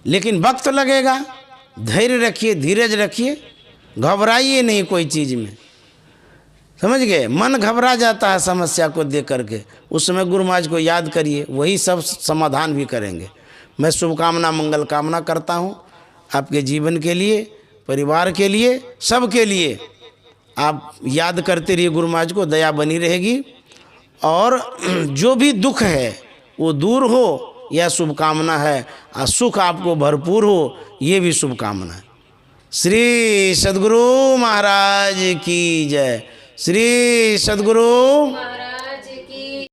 लेकिन वक्त लगेगा। धैर्य रखिए, धीरज रखिए, घबराइए नहीं कोई चीज़ में। समझ गए? मन घबरा जाता है समस्या को देख करके, उस समय गुरु महाराज को याद करिए, वही सब समाधान भी करेंगे। मैं शुभकामना मंगल कामना करता हूँ आपके जीवन के लिए, परिवार के लिए, सबके लिए। आप याद करते रहिए गुरु महाराज को, दया बनी रहेगी। और जो भी दुख है वो दूर हो, यह शुभकामना है। और सुख आपको भरपूर हो, ये भी शुभकामना है। श्री सद्गुरु महाराज की जय। श्री सद्गुरु